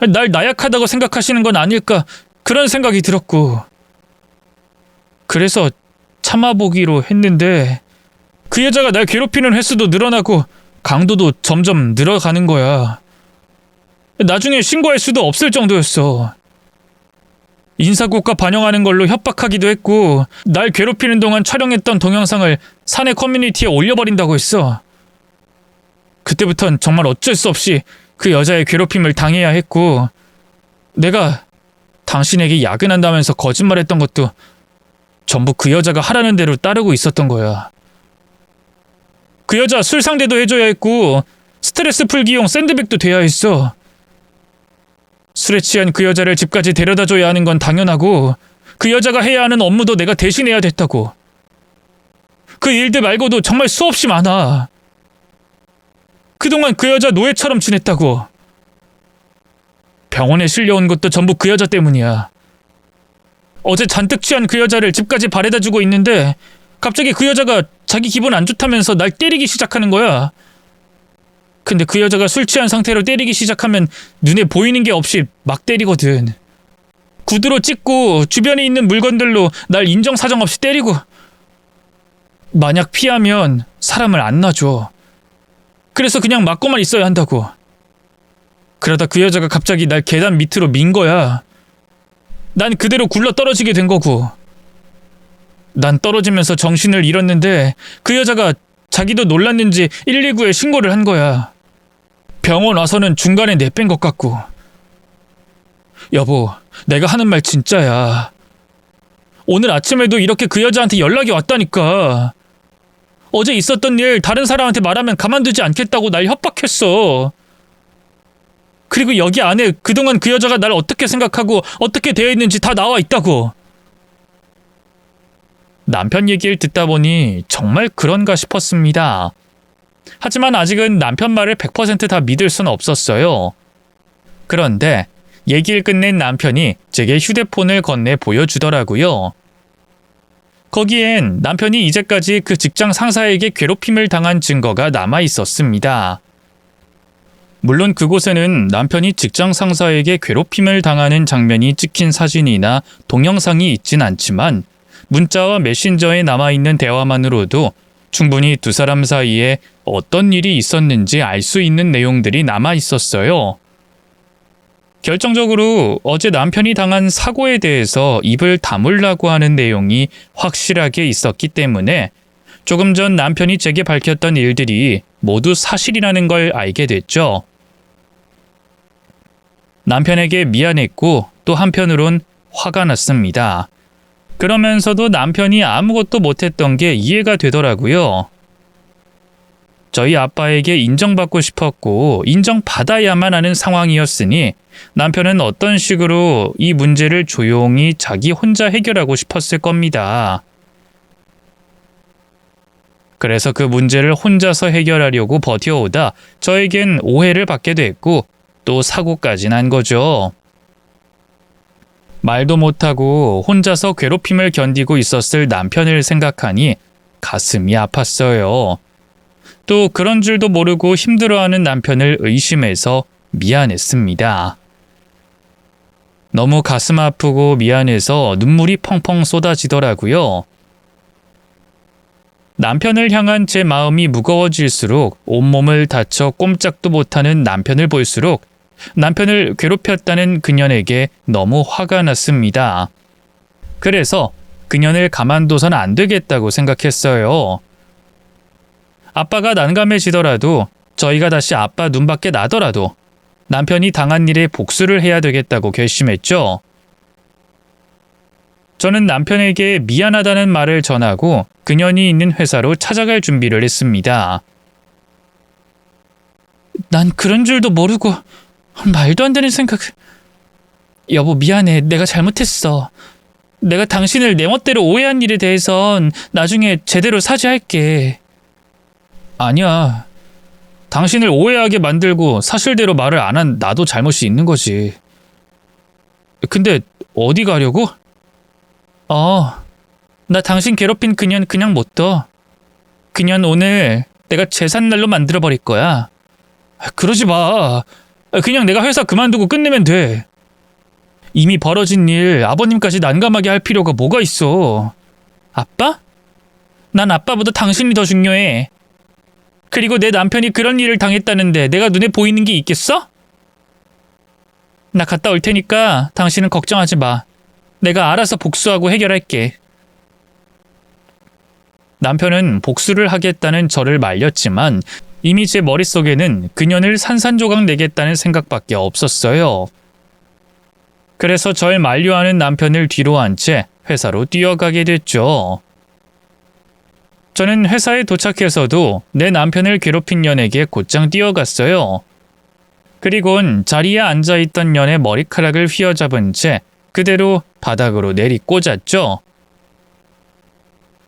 날 나약하다고 생각하시는 건 아닐까 그런 생각이 들었고. 그래서 참아보기로 했는데 그 여자가 날 괴롭히는 횟수도 늘어나고 강도도 점점 늘어가는 거야. 나중에 신고할 수도 없을 정도였어. 인사고과 반영하는 걸로 협박하기도 했고 날 괴롭히는 동안 촬영했던 동영상을 사내 커뮤니티에 올려버린다고 했어. 그때부턴 정말 어쩔 수 없이 그 여자의 괴롭힘을 당해야 했고 내가 당신에게 야근한다면서 거짓말했던 것도 전부 그 여자가 하라는 대로 따르고 있었던 거야. 그 여자 술 상대도 해줘야 했고 스트레스 풀기용 샌드백도 돼야 했어. 술에 취한 그 여자를 집까지 데려다줘야 하는 건 당연하고 그 여자가 해야 하는 업무도 내가 대신해야 됐다고. 그 일들 말고도 정말 수없이 많아. 그동안 그 여자 노예처럼 지냈다고. 병원에 실려온 것도 전부 그 여자 때문이야. 어제 잔뜩 취한 그 여자를 집까지 바래다주고 있는데 갑자기 그 여자가 자기 기분 안 좋다면서 날 때리기 시작하는 거야. 근데 그 여자가 술 취한 상태로 때리기 시작하면 눈에 보이는 게 없이 막 때리거든. 구두로 찍고 주변에 있는 물건들로 날 인정사정 없이 때리고 만약 피하면 사람을 안 놔줘. 그래서 그냥 맞고만 있어야 한다고. 그러다 그 여자가 갑자기 날 계단 밑으로 민 거야. 난 그대로 굴러 떨어지게 된 거고. 난 떨어지면서 정신을 잃었는데 그 여자가 자기도 놀랐는지 119에 신고를 한 거야. 병원 와서는 중간에 내뺀 것 같고. 여보, 내가 하는 말 진짜야. 오늘 아침에도 이렇게 그 여자한테 연락이 왔다니까. 어제 있었던 일 다른 사람한테 말하면 가만두지 않겠다고 날 협박했어. 그리고 여기 안에 그동안 그 여자가 날 어떻게 생각하고 어떻게 대해 있는지 다 나와 있다고. 남편 얘기를 듣다 보니 정말 그런가 싶었습니다. 하지만 아직은 남편 말을 100% 다 믿을 수는 없었어요. 그런데 얘기를 끝낸 남편이 제게 휴대폰을 건네 보여주더라고요. 거기엔 남편이 이제까지 그 직장 상사에게 괴롭힘을 당한 증거가 남아 있었습니다. 물론 그곳에는 남편이 직장 상사에게 괴롭힘을 당하는 장면이 찍힌 사진이나 동영상이 있진 않지만 문자와 메신저에 남아있는 대화만으로도 충분히 두 사람 사이에 어떤 일이 있었는지 알 수 있는 내용들이 남아 있었어요. 결정적으로 어제 남편이 당한 사고에 대해서 입을 다물라고 하는 내용이 확실하게 있었기 때문에 조금 전 남편이 제게 밝혔던 일들이 모두 사실이라는 걸 알게 됐죠. 남편에게 미안했고 또 한편으론 화가 났습니다. 그러면서도 남편이 아무것도 못했던 게 이해가 되더라고요. 저희 아빠에게 인정받고 싶었고 인정받아야만 하는 상황이었으니 남편은 어떤 식으로 이 문제를 조용히 자기 혼자 해결하고 싶었을 겁니다. 그래서 그 문제를 혼자서 해결하려고 버텨오다 저에겐 오해를 받게 됐고 또 사고까지 난 거죠. 말도 못하고 혼자서 괴롭힘을 견디고 있었을 남편을 생각하니 가슴이 아팠어요. 또 그런 줄도 모르고 힘들어하는 남편을 의심해서 미안했습니다. 너무 가슴 아프고 미안해서 눈물이 펑펑 쏟아지더라고요. 남편을 향한 제 마음이 무거워질수록 온몸을 다쳐 꼼짝도 못하는 남편을 볼수록 남편을 괴롭혔다는 그년에게 너무 화가 났습니다. 그래서 그년을 가만둬선 안 되겠다고 생각했어요. 아빠가 난감해지더라도 저희가 다시 아빠 눈밖에 나더라도 남편이 당한 일에 복수를 해야 되겠다고 결심했죠. 저는 남편에게 미안하다는 말을 전하고 그년이 있는 회사로 찾아갈 준비를 했습니다. 난 그런 줄도 모르고 말도 안 되는 생각. 여보, 미안해. 내가 잘못했어. 내가 당신을 내 멋대로 오해한 일에 대해선 나중에 제대로 사죄할게. 아니야. 당신을 오해하게 만들고 사실대로 말을 안 한 나도 잘못이 있는 거지. 근데 어디 가려고? 나 당신 괴롭힌 그년 그냥 못 둬. 그년 오늘 내가 제삿날로 만들어버릴 거야. 그러지 마. 그냥 내가 회사 그만두고 끝내면 돼. 이미 벌어진 일 아버님까지 난감하게 할 필요가 뭐가 있어. 아빠? 난 아빠보다 당신이 더 중요해. 그리고 내 남편이 그런 일을 당했다는데 내가 눈에 보이는 게 있겠어? 나 갔다 올 테니까 당신은 걱정하지 마. 내가 알아서 복수하고 해결할게. 남편은 복수를 하겠다는 저를 말렸지만 이미 제 머릿속에는 그년을 산산조각 내겠다는 생각밖에 없었어요. 그래서 절 만류하는 남편을 뒤로 한 채 회사로 뛰어가게 됐죠. 저는 회사에 도착해서도 내 남편을 괴롭힌 년에게 곧장 뛰어갔어요. 그리곤 자리에 앉아있던 년의 머리카락을 휘어잡은 채 그대로 바닥으로 내리꽂았죠.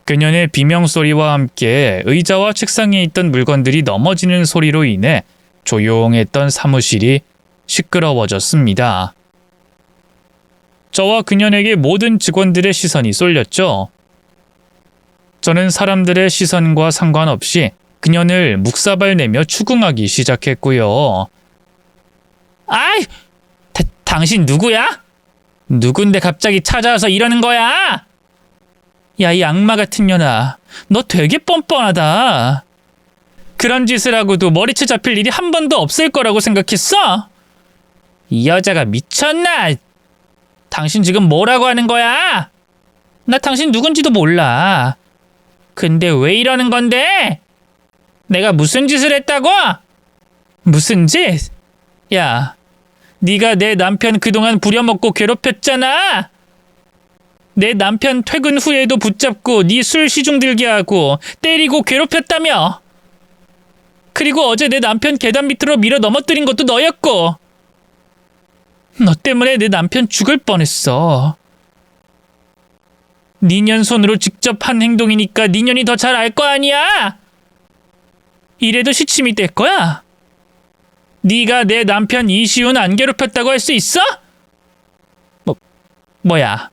그년의 비명소리와 함께 의자와 책상에 있던 물건들이 넘어지는 소리로 인해 조용했던 사무실이 시끄러워졌습니다. 저와 그년에게 모든 직원들의 시선이 쏠렸죠. 저는 사람들의 시선과 상관없이 그년을 묵사발 내며 추궁하기 시작했고요. 아이! 당신 누구야? 누군데 갑자기 찾아와서 이러는 거야? 야, 이 악마 같은 년아. 너 되게 뻔뻔하다. 그런 짓을 하고도 머리채 잡힐 일이 한 번도 없을 거라고 생각했어? 이 여자가 미쳤나? 당신 지금 뭐라고 하는 거야? 나 당신 누군지도 몰라. 근데 왜 이러는 건데? 내가 무슨 짓을 했다고? 무슨 짓? 야, 네가 내 남편 그동안 부려먹고 괴롭혔잖아. 내 남편 퇴근 후에도 붙잡고 네 술 시중 들게 하고 때리고 괴롭혔다며. 그리고 어제 내 남편 계단 밑으로 밀어 넘어뜨린 것도 너였고. 너 때문에 내 남편 죽을 뻔했어. 니년 손으로 직접 한 행동이니까 니년이 더 잘 알 거 아니야? 이래도 시침이 될 거야? 네가 내 남편 이시훈 안 괴롭혔다고 할 수 있어? 뭐야?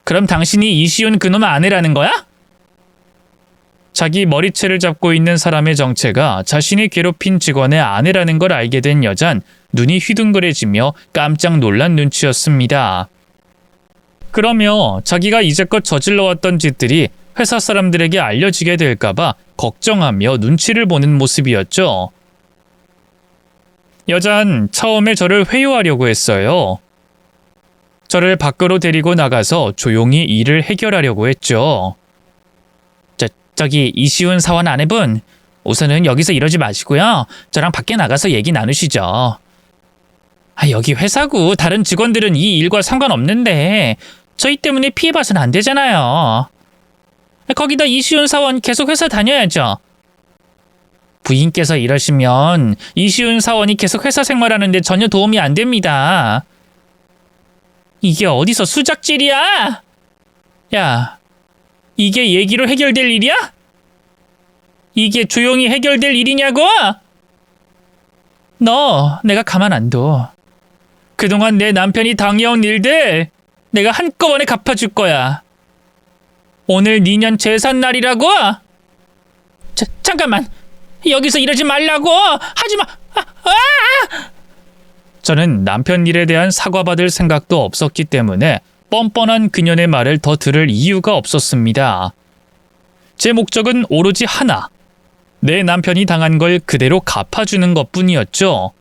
그럼 당신이 이시훈 그놈의 아내라는 거야? 자기 머리채를 잡고 있는 사람의 정체가 자신이 괴롭힌 직원의 아내라는 걸 알게 된 여잔 눈이 휘둥그레지며 깜짝 놀란 눈치였습니다. 그러며 자기가 이제껏 저질러왔던 짓들이 회사 사람들에게 알려지게 될까봐 걱정하며 눈치를 보는 모습이었죠. 여잔 처음에 저를 회유하려고 했어요. 저를 밖으로 데리고 나가서 조용히 일을 해결하려고 했죠. 저기 이시훈 사원 아내분, 우선은 여기서 이러지 마시고요. 저랑 밖에 나가서 얘기 나누시죠. 여기 회사고 다른 직원들은 이 일과 상관없는데 저희 때문에 피해봐서는 안 되잖아요. 거기다 이시훈 사원 계속 회사 다녀야죠. 부인께서 이러시면 이시훈 사원이 계속 회사 생활하는데 전혀 도움이 안 됩니다. 이게 어디서 수작질이야? 야, 이게 얘기로 해결될 일이야? 이게 조용히 해결될 일이냐고? 너 내가 가만 안 둬. 그동안 내 남편이 당해온 일들 내가 한꺼번에 갚아줄 거야. 오늘 니년 제삿날이라고? 잠깐만. 여기서 이러지 말라고. 하지마. 저는 남편 일에 대한 사과받을 생각도 없었기 때문에 뻔뻔한 그년의 말을 더 들을 이유가 없었습니다. 제 목적은 오로지 하나. 내 남편이 당한 걸 그대로 갚아주는 것뿐이었죠.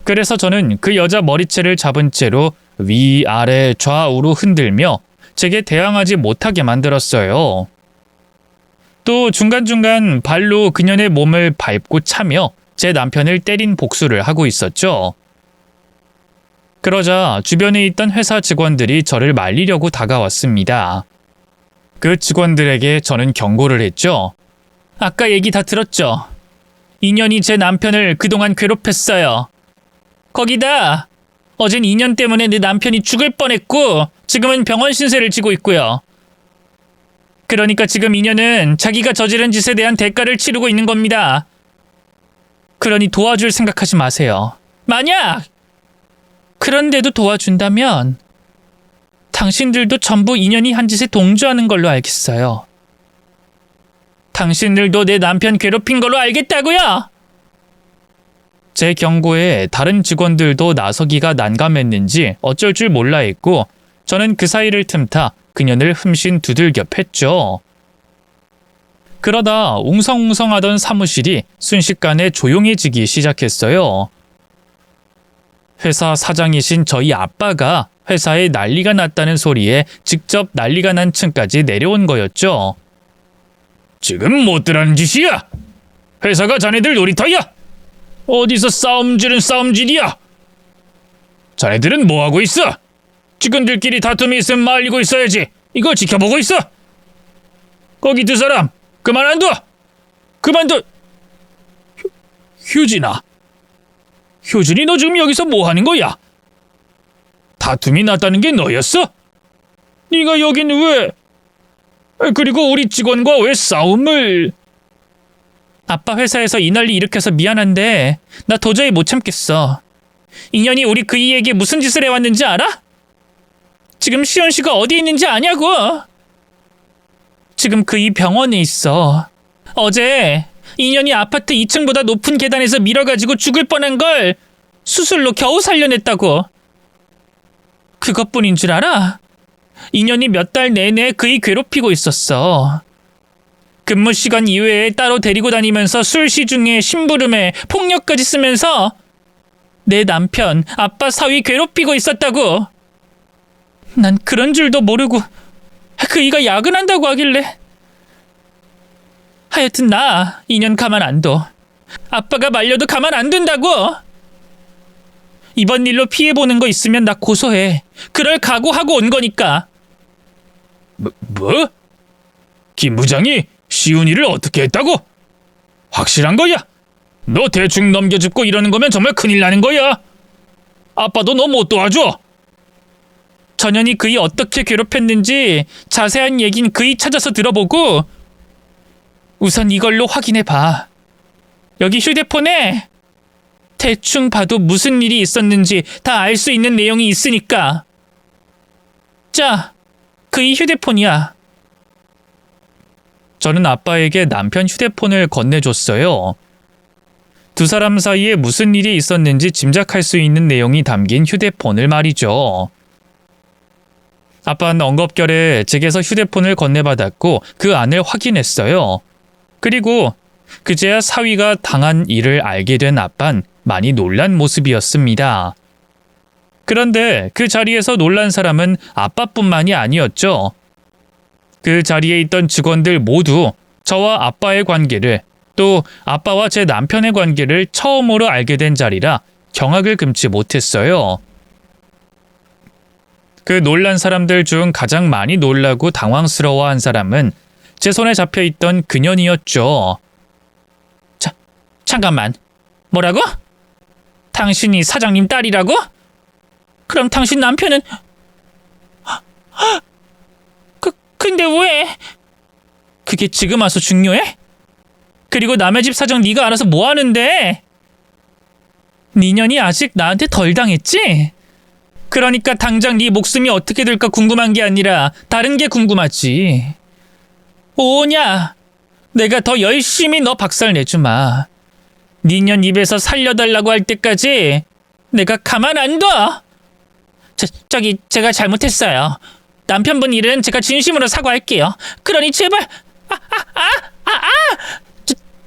그래서 저는 그 여자 머리채를 잡은 채로 위아래 좌우로 흔들며 제게 대항하지 못하게 만들었어요. 또 중간중간 발로 그년의 몸을 밟고 차며 제 남편을 때린 복수를 하고 있었죠. 그러자 주변에 있던 회사 직원들이 저를 말리려고 다가왔습니다. 그 직원들에게 저는 경고를 했죠. 아까 얘기 다 들었죠? 인연이 제 남편을 그동안 괴롭혔어요. 거기다 어젠 인연 때문에 내 남편이 죽을 뻔했고 지금은 병원 신세를 지고 있고요. 그러니까 지금 인연은 자기가 저지른 짓에 대한 대가를 치르고 있는 겁니다. 그러니 도와줄 생각하지 마세요. 만약 그런데도 도와준다면 당신들도 전부 인연이 한 짓에 동조하는 걸로 알겠어요. 당신들도 내 남편 괴롭힌 걸로 알겠다고요? 제 경고에 다른 직원들도 나서기가 난감했는지 어쩔 줄 몰라 했고 저는 그 사이를 틈타 그년을 흠씬 두들겨 팼죠. 그러다 웅성웅성하던 사무실이 순식간에 조용해지기 시작했어요. 회사 사장이신 저희 아빠가 회사에 난리가 났다는 소리에 직접 난리가 난 층까지 내려온 거였죠. 지금 못들하는 짓이야? 회사가 자네들 놀이터야? 어디서 싸움질이야? 자네들은 뭐하고 있어? 직원들끼리 다툼이 있으면 말리고 있어야지. 이걸 지켜보고 있어? 거기 두 사람 그만 안 둬! 그만둬! 효진아. 효진이 너 지금 여기서 뭐 하는 거야? 다툼이 났다는 게 너였어? 네가 여긴 왜? 그리고 우리 직원과 왜 싸움을? 아빠 회사에서 이 난리 일으켜서 미안한데 나 도저히 못 참겠어. 인연이 우리 그이에게 무슨 짓을 해왔는지 알아? 지금 시연 씨가 어디 있는지 아냐고? 지금 그이 병원에 있어. 어제 인연이 아파트 2층보다 높은 계단에서 밀어가지고 죽을 뻔한 걸 수술로 겨우 살려냈다고. 그것뿐인 줄 알아? 인연이 몇 달 내내 그이 괴롭히고 있었어. 근무 시간 이외에 따로 데리고 다니면서 술 시중에 심부름에 폭력까지 쓰면서 내 남편, 아빠 사위 괴롭히고 있었다고. 난 그런 줄도 모르고 그이가 야근한다고 하길래. 하여튼 나 인연 가만 안 둬. 아빠가 말려도 가만 안 둔다고. 이번 일로 피해보는 거 있으면 나 고소해. 그럴 각오하고 온 거니까. 뭐? 김 부장이 시훈이를 어떻게 했다고? 확실한 거야? 너 대충 넘겨짚고 이러는 거면 정말 큰일 나는 거야. 아빠도 너 못 도와줘. 전현이 그이 어떻게 괴롭혔는지 자세한 얘긴 그이 찾아서 들어보고 우선 이걸로 확인해봐. 여기 휴대폰에 대충 봐도 무슨 일이 있었는지 다 알 수 있는 내용이 있으니까. 자, 그이 휴대폰이야. 저는 아빠에게 남편 휴대폰을 건네줬어요. 두 사람 사이에 무슨 일이 있었는지 짐작할 수 있는 내용이 담긴 휴대폰을 말이죠. 아빠는 엉겁결에 제게서 휴대폰을 건네받았고 그 안을 확인했어요. 그리고 그제야 사위가 당한 일을 알게 된 아빠는 많이 놀란 모습이었습니다. 그런데 그 자리에서 놀란 사람은 아빠뿐만이 아니었죠. 그 자리에 있던 직원들 모두 저와 아빠의 관계를, 또 아빠와 제 남편의 관계를 처음으로 알게 된 자리라 경악을 금치 못했어요. 그 놀란 사람들 중 가장 많이 놀라고 당황스러워한 사람은 제 손에 잡혀있던 그년이었죠. 잠깐만. 뭐라고? 당신이 사장님 딸이라고? 그럼 당신 남편은... 근데 왜? 그게 지금 와서 중요해? 그리고 남의 집 사정 네가 알아서 뭐 하는데? 네 년이 아직 나한테 덜 당했지? 그러니까 당장 네 목숨이 어떻게 될까 궁금한 게 아니라 다른 게 궁금하지. 오냐? 내가 더 열심히 너 박살 내주마. 네 년 입에서 살려달라고 할 때까지 내가 가만 안 둬. 제가 잘못했어요. 남편분 일은 제가 진심으로 사과할게요. 그러니 제발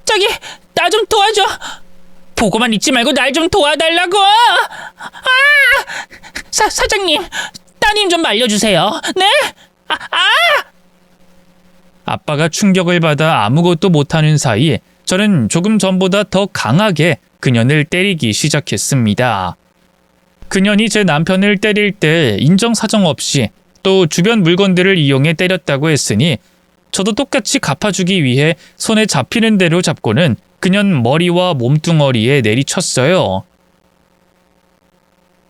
저기 나 좀 도와줘. 보고만 있지 말고 날 좀 도와달라고. 사장님, 따님 좀 말려주세요. 네? 아빠가 충격을 받아 아무것도 못하는 사이 저는 조금 전보다 더 강하게 그년을 때리기 시작했습니다. 그년이 제 남편을 때릴 때 인정사정 없이 또 주변 물건들을 이용해 때렸다고 했으니 저도 똑같이 갚아주기 위해 손에 잡히는 대로 잡고는 그년 머리와 몸뚱어리에 내리쳤어요.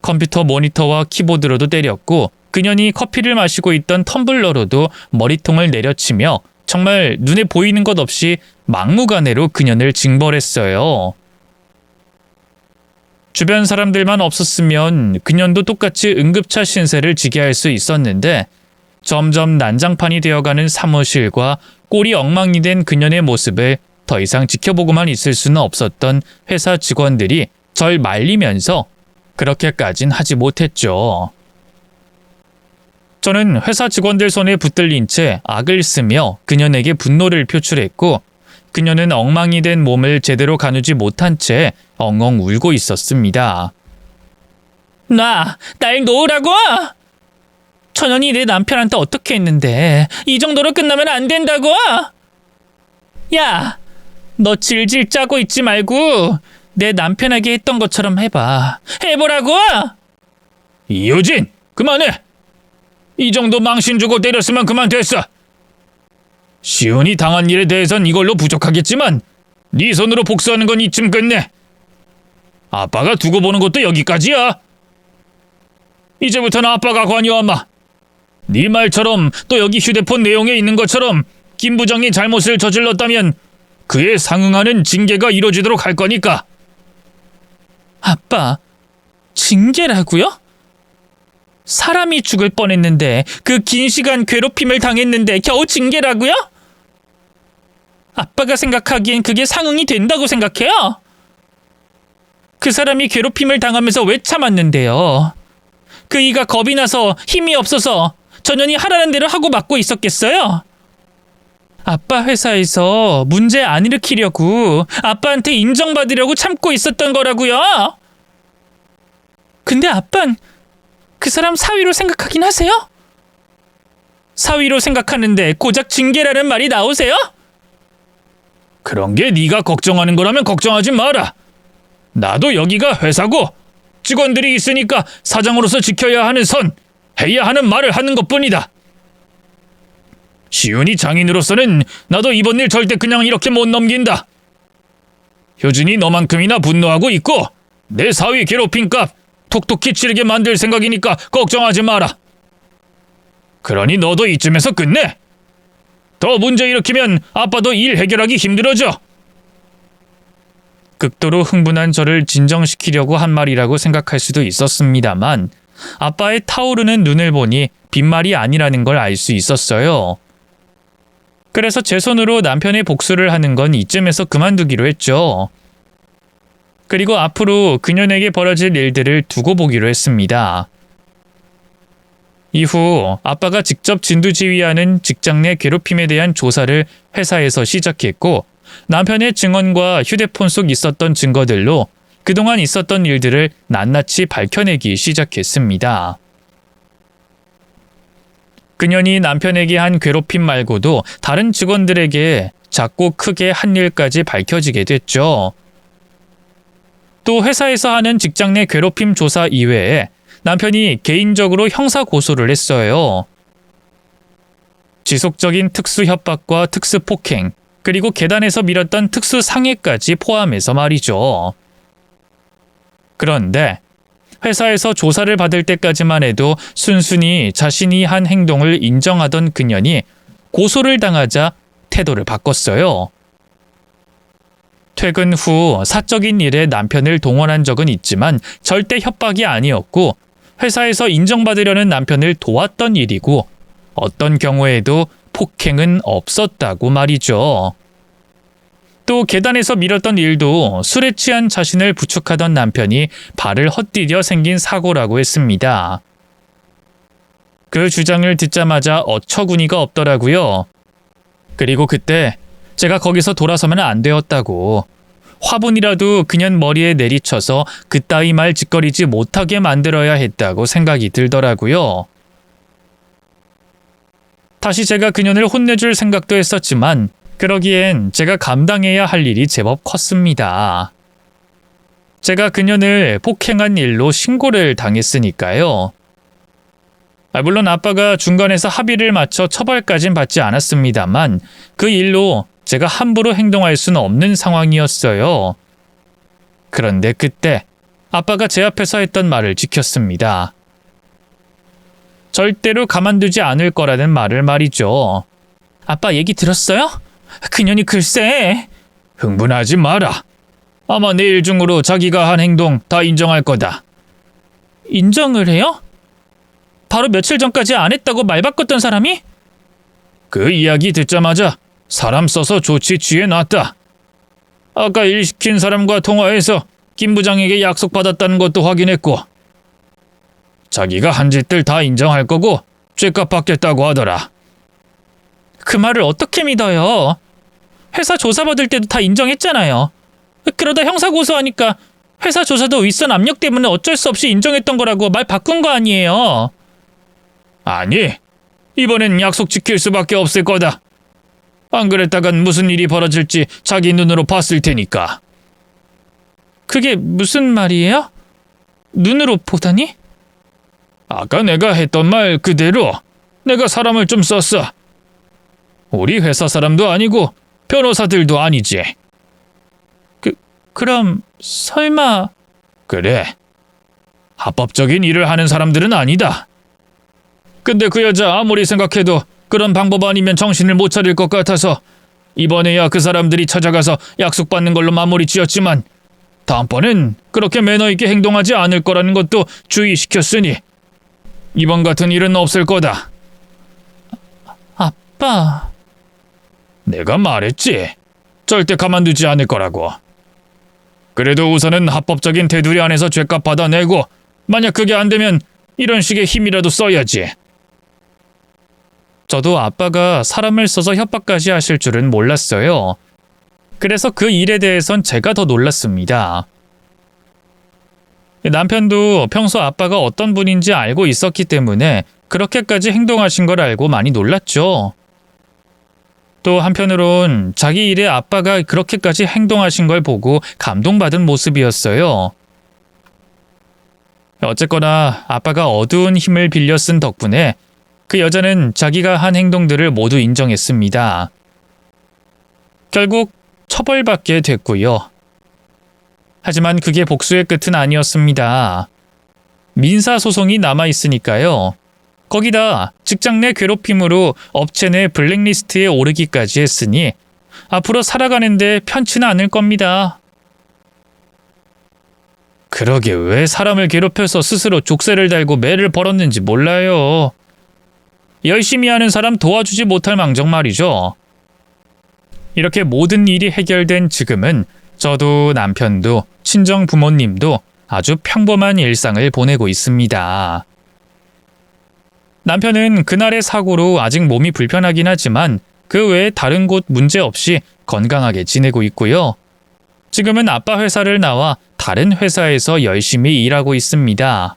컴퓨터 모니터와 키보드로도 때렸고 그년이 커피를 마시고 있던 텀블러로도 머리통을 내려치며 정말 눈에 보이는 것 없이 막무가내로 그년을 징벌했어요. 주변 사람들만 없었으면 그년도 똑같이 응급차 신세를 지게 할 수 있었는데 점점 난장판이 되어가는 사무실과 꼴이 엉망이 된 그년의 모습을 더 이상 지켜보고만 있을 수는 없었던 회사 직원들이 절 말리면서 그렇게까진 하지 못했죠. 저는 회사 직원들 손에 붙들린 채 악을 쓰며 그년에게 분노를 표출했고 그녀는 엉망이 된 몸을 제대로 가누지 못한 채 엉엉 울고 있었습니다. 날 놓으라고! 천연이 내 남편한테 어떻게 했는데 이 정도로 끝나면 안 된다고! 야, 너 질질 짜고 있지 말고 내 남편에게 했던 것처럼 해봐. 해보라고! 이효진, 그만해! 이 정도 망신 주고 때렸으면 그만 됐어. 시은이 당한 일에 대해선 이걸로 부족하겠지만 네 손으로 복수하는 건 이쯤 끝내. 아빠가 두고 보는 것도 여기까지야. 이제부터는 아빠가 관여한 마. 네 말처럼 또 여기 휴대폰 내용에 있는 것처럼 김 부장이 잘못을 저질렀다면 그에 상응하는 징계가 이루어지도록 할 거니까. 아빠, 징계라고요? 사람이 죽을 뻔했는데 그 긴 시간 괴롭힘을 당했는데 겨우 징계라고요? 아빠가 생각하기엔 그게 상응이 된다고 생각해요? 그 사람이 괴롭힘을 당하면서 왜 참았는데요? 그 이가 겁이 나서 힘이 없어서 전현이 하라는 대로 하고 맞고 있었겠어요? 아빠 회사에서 문제 안 일으키려고 아빠한테 인정받으려고 참고 있었던 거라고요? 근데 아빤 그 사람 사위로 생각하긴 하세요? 사위로 생각하는데 고작 징계라는 말이 나오세요? 그런 게 네가 걱정하는 거라면 걱정하지 마라. 나도 여기가 회사고 직원들이 있으니까 사장으로서 지켜야 하는 선, 해야 하는 말을 하는 것뿐이다. 시은이 장인으로서는 나도 이번 일 절대 그냥 이렇게 못 넘긴다. 효진이 너만큼이나 분노하고 있고 내 사위 괴롭힌 값 톡톡히 치르게 만들 생각이니까 걱정하지 마라. 그러니 너도 이쯤에서 끝내. 더 문제 일으키면 아빠도 일 해결하기 힘들어져. 극도로 흥분한 저를 진정시키려고 한 말이라고 생각할 수도 있었습니다만 아빠의 타오르는 눈을 보니 빈말이 아니라는 걸 알 수 있었어요. 그래서 제 손으로 남편의 복수를 하는 건 이쯤에서 그만두기로 했죠. 그리고 앞으로 그녀에게 벌어질 일들을 두고 보기로 했습니다. 이후 아빠가 직접 진두지휘하는 직장 내 괴롭힘에 대한 조사를 회사에서 시작했고 남편의 증언과 휴대폰 속 있었던 증거들로 그동안 있었던 일들을 낱낱이 밝혀내기 시작했습니다. 그년이 남편에게 한 괴롭힘 말고도 다른 직원들에게 작고 크게 한 일까지 밝혀지게 됐죠. 또 회사에서 하는 직장 내 괴롭힘 조사 이외에 남편이 개인적으로 형사 고소를 했어요. 지속적인 특수 협박과 특수 폭행, 그리고 계단에서 밀었던 특수 상해까지 포함해서 말이죠. 그런데 회사에서 조사를 받을 때까지만 해도 순순히 자신이 한 행동을 인정하던 그년이 고소를 당하자 태도를 바꿨어요. 퇴근 후 사적인 일에 남편을 동원한 적은 있지만 절대 협박이 아니었고 회사에서 인정받으려는 남편을 도왔던 일이고 어떤 경우에도 폭행은 없었다고 말이죠. 또 계단에서 밀었던 일도 술에 취한 자신을 부축하던 남편이 발을 헛디뎌 생긴 사고라고 했습니다. 그 주장을 듣자마자 어처구니가 없더라고요. 그리고 그때 제가 거기서 돌아서면 안 되었다고. 화분이라도 그년 머리에 내리쳐서 그따위 말 짓거리지 못하게 만들어야 했다고 생각이 들더라고요. 다시 제가 그년을 혼내줄 생각도 했었지만 그러기엔 제가 감당해야 할 일이 제법 컸습니다. 제가 그년을 폭행한 일로 신고를 당했으니까요. 물론 아빠가 중간에서 합의를 맞춰 처벌까진 받지 않았습니다만 그 일로 제가 함부로 행동할 수는 없는 상황이었어요. 그런데 그때 아빠가 제 앞에서 했던 말을 지켰습니다. 절대로 가만두지 않을 거라는 말을 말이죠. 아빠 얘기 들었어요? 그년이 글쎄. 흥분하지 마라. 아마 내일 중으로 자기가 한 행동 다 인정할 거다. 인정을 해요? 바로 며칠 전까지 안 했다고 말 바꿨던 사람이? 그 이야기 듣자마자 사람 써서 조치 취해놨다. 아까 일 시킨 사람과 통화해서 김 부장에게 약속받았다는 것도 확인했고 자기가 한 짓들 다 인정할 거고 죗값 받겠다고 하더라. 그 말을 어떻게 믿어요? 회사 조사받을 때도 다 인정했잖아요. 그러다 형사 고소하니까 회사 조사도 윗선 압력 때문에 어쩔 수 없이 인정했던 거라고 말 바꾼 거 아니에요. 아니, 이번엔 약속 지킬 수밖에 없을 거다. 안 그랬다간 무슨 일이 벌어질지 자기 눈으로 봤을 테니까. 그게 무슨 말이에요? 눈으로 보다니? 아까 내가 했던 말 그대로 내가 사람을 좀 썼어. 우리 회사 사람도 아니고 변호사들도 아니지. 그럼 설마... 그래. 합법적인 일을 하는 사람들은 아니다. 근데 그 여자 아무리 생각해도 그런 방법 아니면 정신을 못 차릴 것 같아서 이번에야 그 사람들이 찾아가서 약속받는 걸로 마무리 지었지만 다음번엔 그렇게 매너 있게 행동하지 않을 거라는 것도 주의시켰으니 이번 같은 일은 없을 거다. 아빠... 내가 말했지. 절대 가만두지 않을 거라고. 그래도 우선은 합법적인 테두리 안에서 죗값 받아내고 만약 그게 안 되면 이런 식의 힘이라도 써야지. 저도 아빠가 사람을 써서 협박까지 하실 줄은 몰랐어요. 그래서 그 일에 대해선 제가 더 놀랐습니다. 남편도 평소 아빠가 어떤 분인지 알고 있었기 때문에 그렇게까지 행동하신 걸 알고 많이 놀랐죠. 또 한편으론 자기 일에 아빠가 그렇게까지 행동하신 걸 보고 감동받은 모습이었어요. 어쨌거나 아빠가 어두운 힘을 빌려 쓴 덕분에 그 여자는 자기가 한 행동들을 모두 인정했습니다. 결국 처벌받게 됐고요. 하지만 그게 복수의 끝은 아니었습니다. 민사소송이 남아있으니까요. 거기다 직장 내 괴롭힘으로 업체 내 블랙리스트에 오르기까지 했으니 앞으로 살아가는데 편치는 않을 겁니다. 그러게 왜 사람을 괴롭혀서 스스로 족쇄를 달고 매를 벌었는지 몰라요. 열심히 하는 사람 도와주지 못할 망정 말이죠. 이렇게 모든 일이 해결된 지금은 저도 남편도 친정 부모님도 아주 평범한 일상을 보내고 있습니다. 남편은 그날의 사고로 아직 몸이 불편하긴 하지만 그 외에 다른 곳 문제 없이 건강하게 지내고 있고요. 지금은 아빠 회사를 나와 다른 회사에서 열심히 일하고 있습니다.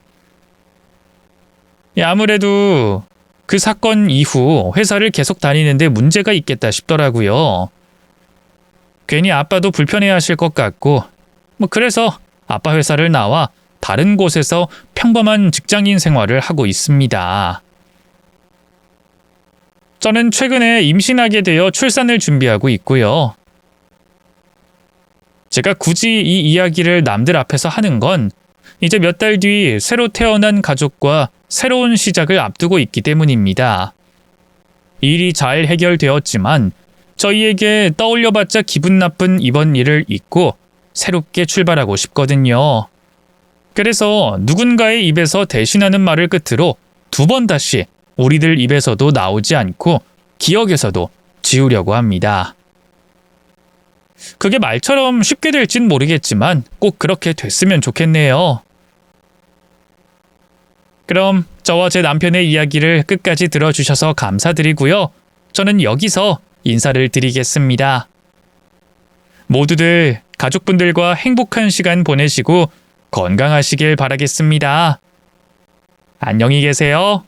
아무래도 그 사건 이후 회사를 계속 다니는데 문제가 있겠다 싶더라고요. 괜히 아빠도 불편해하실 것 같고 그래서 아빠 회사를 나와 다른 곳에서 평범한 직장인 생활을 하고 있습니다. 저는 최근에 임신하게 되어 출산을 준비하고 있고요. 제가 굳이 이 이야기를 남들 앞에서 하는 건 이제 몇 달 뒤 새로 태어난 가족과 새로운 시작을 앞두고 있기 때문입니다. 일이 잘 해결되었지만 저희에게 떠올려봤자 기분 나쁜 이번 일을 잊고 새롭게 출발하고 싶거든요. 그래서 누군가의 입에서 대신하는 말을 끝으로 2번 다시 우리들 입에서도 나오지 않고 기억에서도 지우려고 합니다. 그게 말처럼 쉽게 될진 모르겠지만 꼭 그렇게 됐으면 좋겠네요. 그럼 저와 제 남편의 이야기를 끝까지 들어주셔서 감사드리고요. 저는 여기서 인사를 드리겠습니다. 모두들 가족분들과 행복한 시간 보내시고 건강하시길 바라겠습니다. 안녕히 계세요.